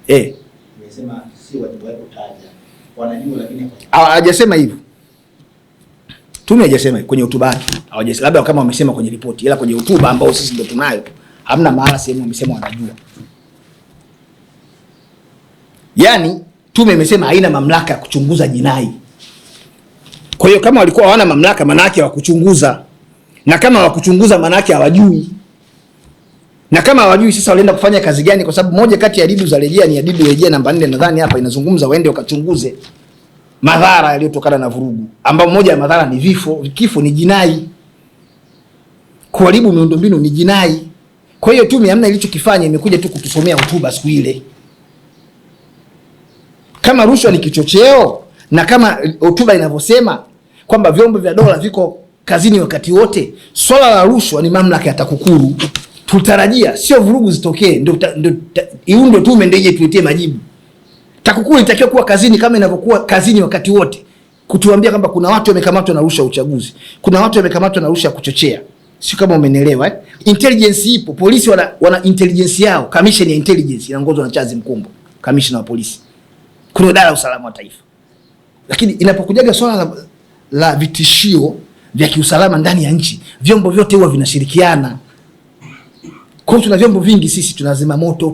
Nimesema si wajibu wao kutaja. Wanajua lakini hawajasema hivyo. Tume hajasema kwenye hotuba yake. Hawajasema, labda kama wamesema kwenye ripoti, ila kwenye hotuba ambao sisi ndio tunayo, hamna mahala sehemu wamesema wanajua. Yaani tume imesema haina mamlaka ya kuchunguza jinai. Kwa hiyo kama walikuwa hawana mamlaka, maana yake hawakuchunguza. Na kama hawakuchunguza, maana yake hawajui. Na kama hawajui sasa walienda kufanya kazi gani, kwa sababu moja kati ya adidu za rejea ni adidu rejea namba 4 nadhani hapa inazungumza waende wakachunguze madhara yaliyotokana na vurugu, ambao moja ya madhara ni vifo. Kifo ni jinai, kuharibu miundombinu ni jinai. Kwa hiyo tume hamna ilichokifanya, imekuja tu kutusomea hotuba siku ile. Kama rushwa ni kichocheo na kama hotuba inavyosema kwamba vyombo vya dola viko kazini wakati wote, swala la rushwa ni mamlaka ya TAKUKURU. Tutarajia sio vurugu zitokee ndio iundwe tume ndio ije tuletee majibu. TAKUKURU inatakiwa kuwa kazini kama inavyokuwa kazini wakati wote, kutuambia kwamba kuna watu wamekamatwa na rushwa ya uchaguzi, kuna watu wamekamatwa na rushwa ya kuchochea. Sio kama umenielewa eh? Intelligence ipo, polisi wana intelligence yao, commission ya intelligence inaongozwa na Charles Mkumbo, commissioner wa polisi. Kuna idara ya usalama wa taifa. Lakini inapokujaga swala la vitishio vya kiusalama ndani ya nchi, vyombo vyote huwa vinashirikiana. Kwa hiyo tuna vyombo vingi sisi, tuna zima moto,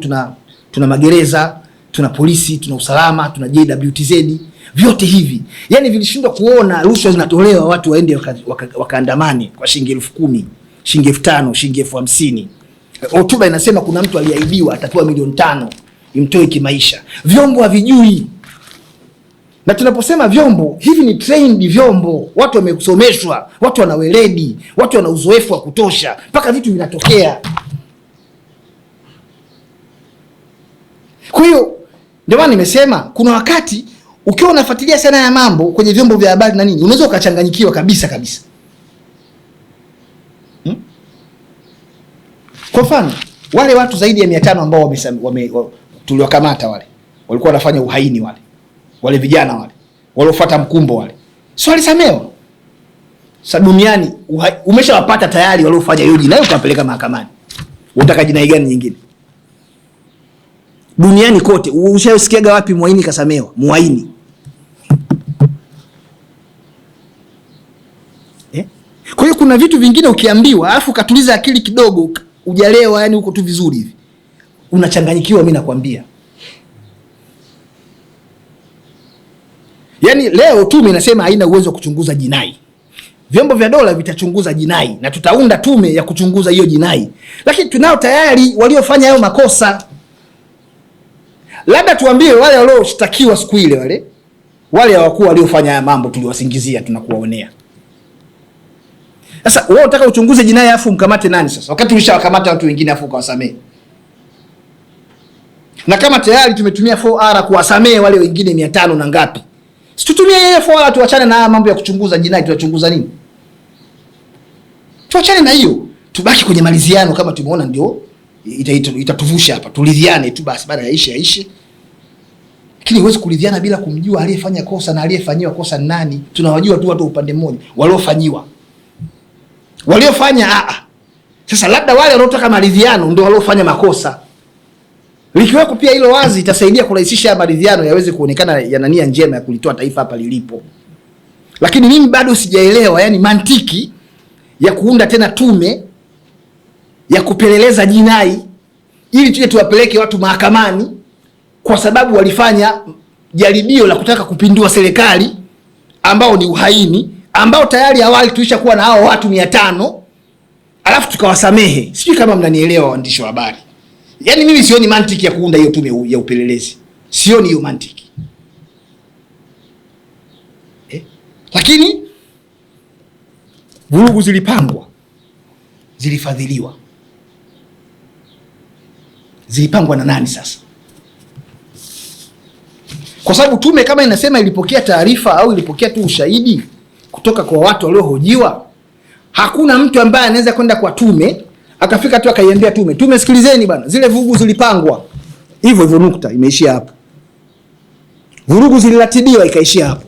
tuna magereza, tuna polisi, tuna usalama, tuna JWTZ, vyote hivi. Yaani vilishindwa kuona rushwa zinatolewa watu waende wakaandamane kwa shilingi 10,000, shilingi 5,000, shilingi 50,000. Hotuba inasema kuna mtu aliahidiwa atapewa milioni 5 imtoe kimaisha. Vyombo havijui. Na tunaposema vyombo, hivi ni trained vyombo. Watu wamesomeshwa, watu wana weledi, watu wana uzoefu wa kutosha, mpaka vitu vinatokea. Kwa hiyo ndio maana nimesema kuna wakati ukiwa unafuatilia sana ya mambo kwenye vyombo vya habari na nini, unaweza ukachanganyikiwa kabisa. Kwa mfano, wale watu zaidi ya 500 ambao tuliwakamata, wale walikuwa wanafanya uhaini, wale vijana wale waliofuata mkumbo wale, sio walisamehewa? Sasa duniani umeshawapata tayari waliofanya hiyo jinai, utapeleka mahakamani. Unataka jinai gani nyingine? Duniani kote ushasikiaga wapi muhaini kasamehewa? Muhaini Kwa hiyo kuna vitu vingine ukiambiwa alafu katuliza akili kidogo, hujalewa, yani uko tu vizuri hivi, unachanganyikiwa. Mimi nakwambia, yani leo tume inasema haina uwezo wa kuchunguza jinai. Vyombo vya dola vitachunguza jinai na tutaunda tume ya kuchunguza hiyo jinai, lakini tunao tayari waliofanya hayo makosa. Labda tuambie wale walioshtakiwa siku ile, wale hawakuwa waliofanya haya mambo tuliwasingizia, tunakuwaonea. Sasa wewe unataka uchunguze jinai afu mkamate nani sasa, wakati ulishawakamata watu wengine afu ukawasamee? Na kama tayari tumetumia 4R kuwasamee wale wengine 500 na ngapi, si tutumie yeye 4R, tuachane na haya mambo ya kuchunguza jinai. Tunachunguza nini? Tuachane na hiyo, tubaki kwenye maliziano. Kama tumeona ndio itatuvusha hapa, tuliziane tu basi, baada ya aishi. Lakini huwezi kuliziana bila kumjua aliyefanya kosa na aliyefanyiwa kosa ni nani. Tunawajua tu watu upande mmoja, waliofanyiwa, waliofanya. Sasa labda wale wanaotaka maridhiano ndio waliofanya makosa. Likiweko pia hilo wazi, itasaidia kurahisisha maridhiano yaweze kuonekana yana nia njema ya kulitoa taifa hapa lilipo. Lakini mimi bado sijaelewa, yani mantiki ya kuunda tena tume ya kupeleleza jinai ili tuje tuwapeleke watu mahakamani kwa sababu walifanya jaribio la kutaka kupindua serikali, ambao ni uhaini, ambao tayari awali tulishakuwa na hao watu 500 alafu tukawasamehe. Sijui kama mnanielewa waandishi wa habari. Yaani mimi sioni mantiki ya kuunda hiyo tume ya upelelezi. Sioni hiyo mantiki. Lakini vurugu zilipangwa, zilifadhiliwa. Zilipangwa na nani sasa? Kwa sababu tume kama inasema ilipokea taarifa au ilipokea tu ushahidi kutoka kwa watu waliohojiwa, hakuna mtu ambaye anaweza kwenda kwa tume akafika tu akaiambia tume sikilizeni bwana, zile vurugu zilipangwa hivyo hivyo, nukta, imeishia hapo. Vurugu ziliratibiwa, ikaishia hapo.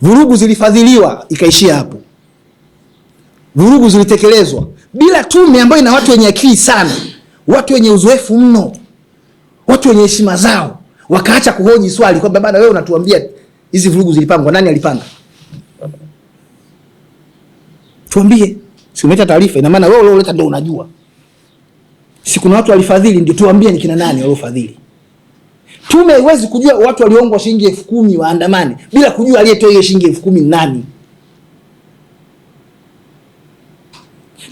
Vurugu zilifadhiliwa, ikaishia hapo. Vurugu zilitekelezwa bila tume ambayo ina watu wenye akili sana, watu wenye uzoefu mno, watu wenye heshima zao, wakaacha kuhoji swali kwamba bwana, wewe unatuambia hizi vurugu zilipangwa, nani alipanga? Tuambie. Si umeleta taarifa, ina maana wewe ulioleta ndio unajua. Si kuna watu walifadhili, ndio tuambie ni kina nani waliofadhili. Tume haiwezi kujua watu waliongwa shilingi 10,000 waandamane bila kujua aliyetoa hiyo shilingi 10,000 ni nani.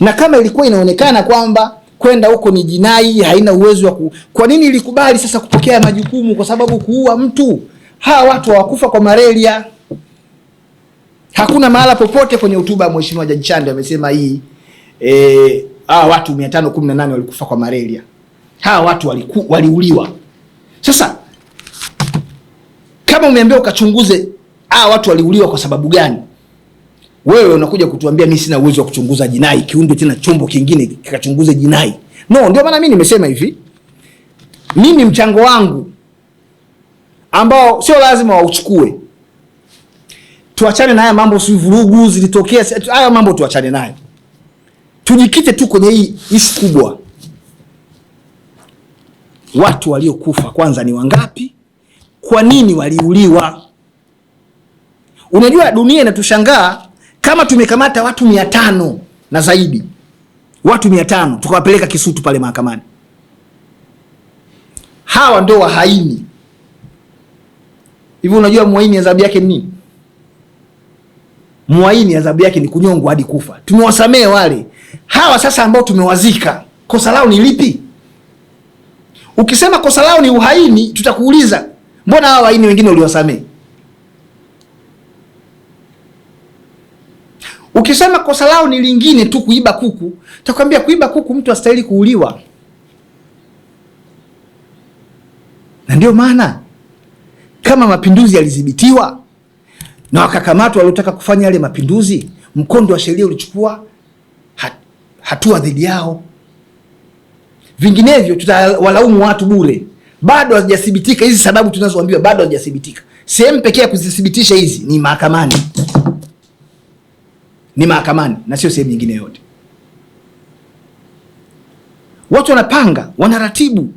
Na kama ilikuwa inaonekana kwamba kwenda huko ni jinai, haina uwezo wa kwa nini ilikubali sasa kupokea majukumu? Kwa sababu kuua mtu, hawa watu hawakufa kwa malaria. Hakuna mahala popote kwenye hotuba ya Mheshimiwa Jaji Chande amesema hii hawa watu 518 walikufa kwa malaria. Hawa watu waliuliwa. Sasa kama umeambiwa ukachunguze hawa watu waliuliwa kwa sababu gani, wewe unakuja kutuambia mimi sina uwezo wa kuchunguza jinai, kiunde tena chombo kingine kikachunguze jinai. No, ndio maana mimi nimesema hivi, mimi mchango wangu ambao sio lazima wauchukue, tuachane na haya mambo, si vurugu zilitokea, haya mambo tuachane nayo, tujikite tu kwenye hii isi kubwa. Watu waliokufa kwanza ni wangapi? Kwa nini waliuliwa? Unajua dunia inatushangaa, kama tumekamata watu 500 na zaidi, watu 500 tukawapeleka Kisutu pale mahakamani, hawa ndio wahaini. Hivi unajua muhaini adhabu yake ni nini? Muhaini adhabu yake ni kunyongwa hadi kufa. Tumewasamea wale. Hawa sasa ambao tumewazika, kosa lao ni lipi? Ukisema kosa lao ni uhaini, tutakuuliza mbona hawa wahaini wengine uliwasamea? Ukisema kosa lao ni lingine tu, kuiba kuku, tutakwambia kuiba kuku mtu astahili kuuliwa. Na ndio maana kama mapinduzi yalidhibitiwa na wakakamatwa waliotaka kufanya yale mapinduzi, mkondo wa sheria ulichukua hatua dhidi yao. Vinginevyo tutawalaumu watu bure. Bado hazijathibitika hizi sababu tunazoambiwa, bado hazijathibitika. Sehemu pekee ya kuzithibitisha hizi ni mahakamani. Ni mahakamani na sio sehemu nyingine yote. Watu wanapanga, wanaratibu.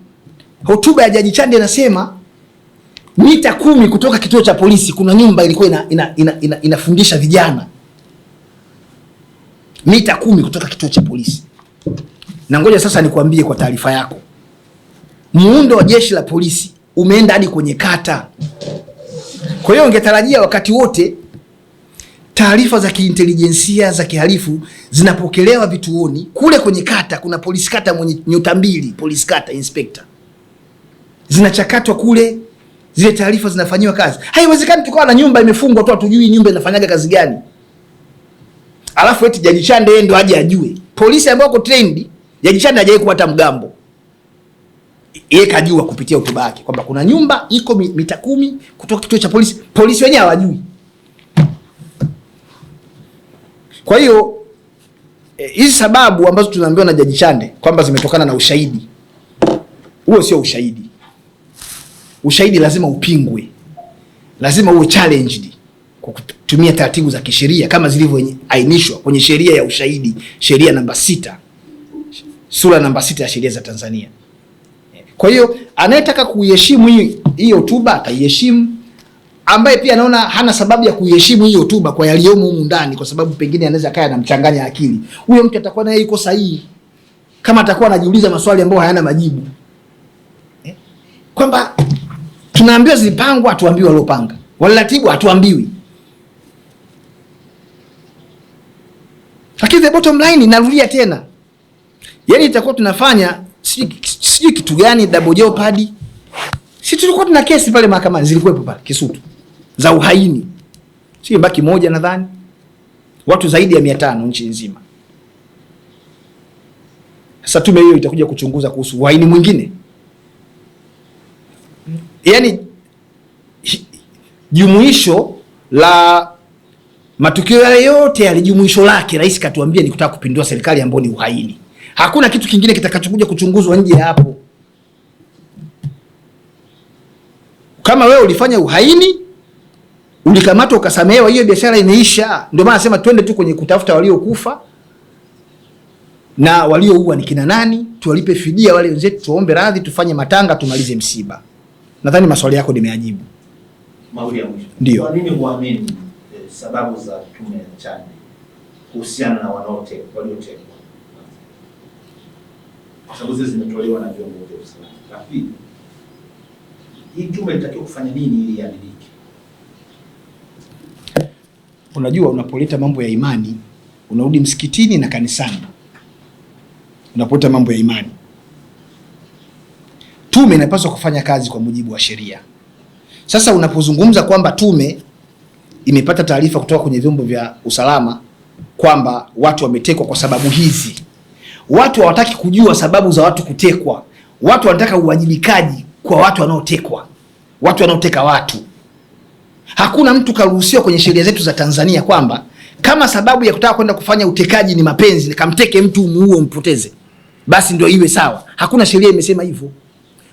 Hotuba ya Jaji Chande inasema mita 10 kutoka kituo cha polisi kuna nyumba ilikuwa inafundisha vijana. Mita 10 kutoka kituo cha polisi. Na ngoja sasa nikwambie kwa taarifa yako, muundo wa jeshi la polisi umeenda hadi kwenye kata. Kwa hiyo ungetarajia wakati wote taarifa za kiintelijensia za kihalifu zinapokelewa vituoni. Kule kwenye kata kuna polisi kata mwenye nyota 2, polisi kata inspector, zinachakatwa kule, zile taarifa zinafanywa kazi. Haiwezekani tukawa na nyumba imefungwa tu hatujui nyumba inafanyaga kazi gani, alafu eti Jaji Chande yeye ndo aje ajue. Polisi ambao wako trained, Jaji Chande hajawahi kupata mgambo, yeye kajua kupitia hotuba yake kwamba kuna nyumba iko mita 10 kutoka kituo cha polisi. Polisi wenyewe hawajui. Kwa hiyo hizi sababu ambazo tunaambiwa na Jaji Chande kwamba zimetokana na ushahidi, huo sio ushahidi. Ushahidi lazima upingwe, lazima uwe challenged kwa kutumia taratibu za kisheria kama zilivyoainishwa kwenye sheria ya ushahidi, sheria namba 6, sura namba 6 ya sheria za Tanzania. Kwa hiyo anayetaka kuiheshimu hii hotuba ataiheshimu, ambaye pia anaona hana sababu ya kuiheshimu hii hotuba kwa yaliyomo humu ndani, kwa sababu pengine anaweza kaya na mchanganya akili, huyo mtu atakuwa naye yuko sahihi kama atakuwa anajiuliza maswali ambayo hayana majibu. Kwamba tunaambiwa zilipangwa, hatuambiwi waliopanga, waliratibu, hatuambiwi. Lakini the bottom line, narudia tena, yani itakuwa tunafanya sijui kitu gani, double jeopardy. Si tulikuwa tuna kesi pale mahakamani, zilikuwepo pale Kisutu za uhaini, si mbaki moja nadhani, watu zaidi ya 500 nchi nzima. Sasa tume hiyo itakuja kuchunguza kuhusu uhaini mwingine. Yani jumuisho la matukio yale yote yalijumuisho lake, rais katuambia ni kutaka kupindua serikali ambayo ni uhaini. Hakuna kitu kingine kitakachokuja kuchunguzwa nje ya hapo. Kama wewe ulifanya uhaini, ulikamatwa ukasamehewa, hiyo biashara imeisha. Ndio maana nasema twende tu kwenye kutafuta waliokufa na walioua ni kina nani, tuwalipe fidia wale wenzetu, tuombe radhi, tufanye matanga, tumalize msiba. Nadhani maswali yako nimeyajibu. Mauli ya mwisho. Ndio. Kwa nini huamini sababu za tume ya Chande kuhusiana na waliotekwa? Kwa sababu hizi zimetolewa na vyombo vya usalama. Lakini hii tume inatakiwa kufanya nini ili iadilike? Unajua, unapoleta mambo ya imani unarudi msikitini na kanisani. unapota mambo ya imani. Tume inapaswa kufanya kazi kwa mujibu wa sheria. Sasa unapozungumza kwamba tume imepata taarifa kutoka kwenye vyombo vya usalama kwamba watu wametekwa kwa sababu hizi, watu hawataki kujua sababu za watu kutekwa. Watu wanataka uwajibikaji kwa watu wanaotekwa, watu wanaoteka watu. Hakuna mtu karuhusiwa kwenye sheria zetu za Tanzania kwamba kama sababu ya kutaka kwenda kufanya utekaji ni mapenzi, nikamteke mtu umuue umpoteze, basi ndio iwe sawa. Hakuna sheria imesema hivyo.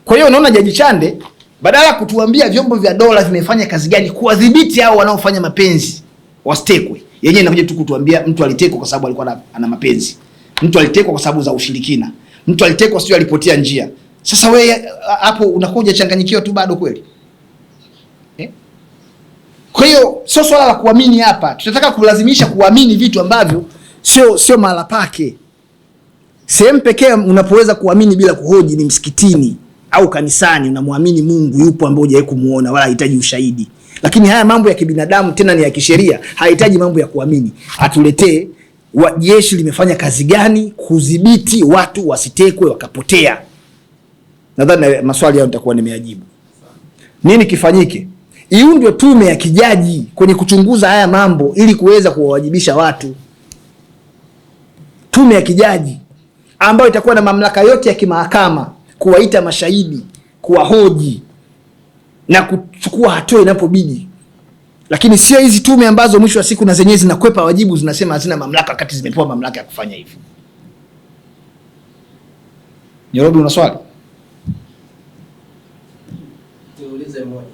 Kwa hiyo unaona Jaji Chande badala ya kutuambia vyombo vya dola vimefanya kazi gani kuwadhibiti hao wanaofanya mapenzi wasitekwe, yenyewe inakuja tu kutuambia mtu alitekwa kwa sababu alikuwa ana mapenzi, mtu alitekwa kwa sababu za ushirikina, mtu alitekwa sio alipotea njia. Sasa wewe hapo unakuja changanyikiwa tu bado kweli? Kwa hiyo sio swala la kuamini hapa. Tunataka kulazimisha kuamini vitu ambavyo sio mahala pake. Sehemu pekee unapoweza kuamini bila kuhoji ni msikitini au kanisani, unamwamini Mungu yupo ambaye hujawahi kumuona wala hahitaji ushahidi. Lakini haya mambo ya kibinadamu tena ni ya kisheria, hahitaji mambo ya kuamini. Atuletee jeshi limefanya kazi gani kudhibiti watu wasitekwe wakapotea. Nadhani maswali hayo nitakuwa nimeyajibu. Nini kifanyike? Iundwe tume ya kijaji kwenye kuchunguza haya mambo ili kuweza kuwawajibisha watu. Tume ya kijaji ambayo itakuwa na mamlaka yote ya kimahakama, kuwaita mashahidi, kuwahoji na kuchukua hatua inapobidi. Lakini sio hizi tume ambazo mwisho wa siku na zenyewe zinakwepa wajibu, zinasema hazina mamlaka wakati zimepewa mamlaka ya kufanya hivyo. Nairobi, una swali? Niulize moja tu.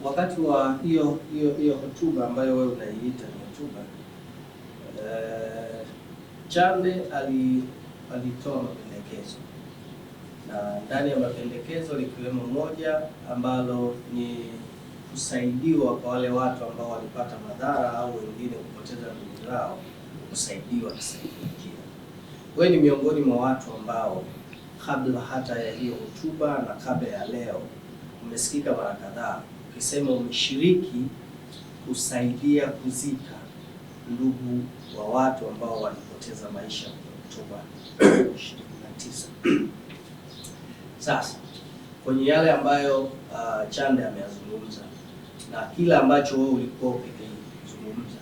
Wakati wa hiyo hotuba ambayo wewe unaiita ni hotuba, Chande alitoa mapendekezo, na ndani ya mapendekezo likiwemo moja ambalo ni kusaidiwa kwa wale watu ambao walipata madhara au wengine kupoteza ndugu zao, kusaidiwa kisaikolojia. Wewe ni miongoni mwa watu ambao kabla hata ya hiyo hotuba na kabla ya leo umesikika mara kadhaa ukisema umeshiriki kusaidia kuzika ndugu wa watu ambao walipoteza maisha Oktoba 29. Sasa kwenye yale ambayo Chande ameyazungumza na kile ambacho wewe ulikuwa ukizungumza,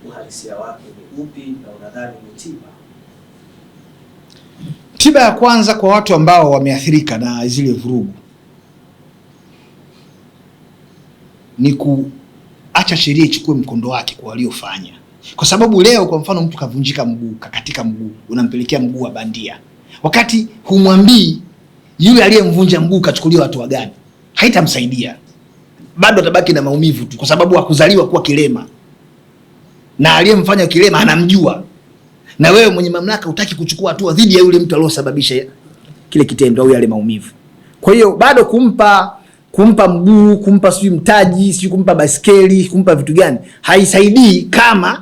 uhalisia wake ni upi na unadhani ni tiba ya kwanza kwa watu ambao wameathirika na zile vurugu ni kuacha sheria ichukue mkondo wake kwa waliofanya. Kwa sababu leo kwa mfano mtu kavunjika mguu, kakatika mguu, unampelekea mguu wa bandia, wakati humwambii yule aliyemvunja mguu kachukuliwa hatua gani, haitamsaidia. Bado atabaki na maumivu tu, kwa sababu hakuzaliwa kuwa kilema, na aliyemfanya kilema anamjua, na wewe mwenye mamlaka hutaki kuchukua hatua dhidi ya yule mtu aliyosababisha kile kitendo au yale maumivu. Kwa hiyo bado kumpa mguu, kumpa sijui mtaji, sijui kumpa baiskeli, kumpa vitu gani, haisaidii kama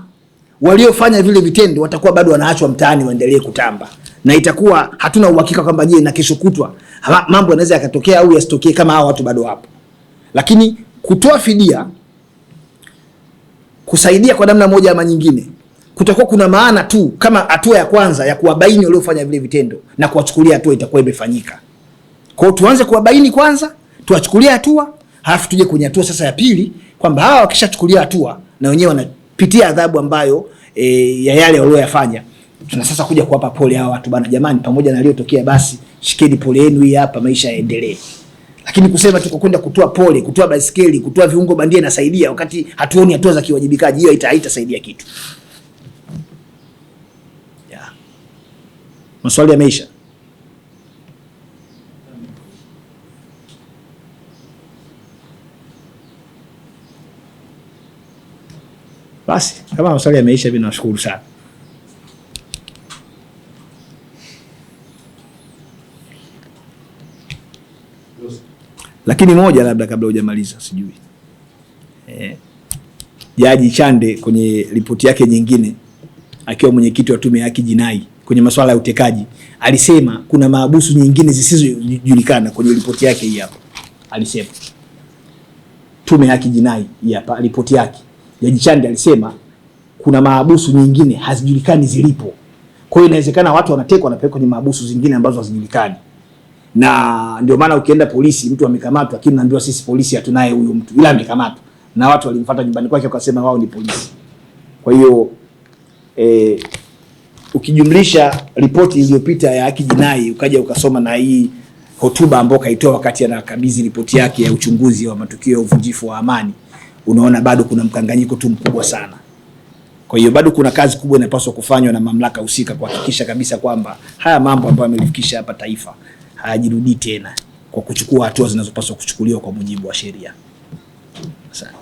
waliofanya vile vitendo watakuwa bado wanaachwa mtaani waendelee kutamba. Na itakuwa hatuna uhakika kwamba je, na kesho kutwa mambo yanaweza yakatokea au yasitokee kama hao watu bado hapo. Lakini kutoa fidia, kusaidia kwa namna moja ama nyingine, kutakuwa kuna maana tu kama hatua ya kwanza ya kuwabaini waliofanya vile vitendo na kuwachukulia hatua itakuwa imefanyika. Kwa hiyo tuanze kuwabaini kwanza, tuwachukulie hatua, halafu tuje kwenye hatua sasa ya pili kwamba hawa wakishachukulia hatua na wenyewe wanapitia adhabu ambayo ya yale walioyafanya, tuna sasa kuja kuwapa pole hawa watu bana, jamani, pamoja na aliyotokea basi shikeni pole yenu hii hapa, maisha yaendelee. Lakini kusema tuko kwenda kutoa pole, kutoa baiskeli, kutoa viungo bandia inasaidia wakati hatuoni hatua za kiwajibikaji, hiyo haitasaidia kitu. Maswali yameisha. Basi kama maswali yameisha, mimi nashukuru sana. Lakini moja labda kabla hujamaliza, sijui Jaji Chande kwenye ripoti yake nyingine akiwa mwenyekiti wa tume ya haki jinai kwenye masuala ya utekaji alisema kuna mahabusu nyingine zisizojulikana. Kwenye ripoti yake hii hapa alisema, tume ya haki jinai hii hapa ripoti yake, Jaji Chande alisema kuna mahabusu nyingine hazijulikani zilipo. Kwa hiyo inawezekana watu wanatekwa wanapelekwa kwenye mahabusu zingine ambazo hazijulikani. Na ndio maana ukienda polisi mtu amekamatwa, lakini naambiwa sisi polisi hatunaye huyo mtu, ila amekamatwa na watu walimfuata nyumbani kwake wakasema wao ni polisi. Kwa hiyo ukijumlisha ripoti iliyopita ya haki jinai ukaja ukasoma na hii hotuba ambayo kaitoa wakati anakabidhi ripoti yake ya uchunguzi wa matukio ya uvunjifu wa amani, unaona bado kuna mkanganyiko tu mkubwa sana. Kwa hiyo bado kuna kazi kubwa inapaswa kufanywa na mamlaka husika kuhakikisha kabisa kwamba haya mambo ambayo yamelifikisha hapa taifa hayajirudii tena, kwa kuchukua hatua zinazopaswa kuchukuliwa kwa mujibu wa sheria. Asante.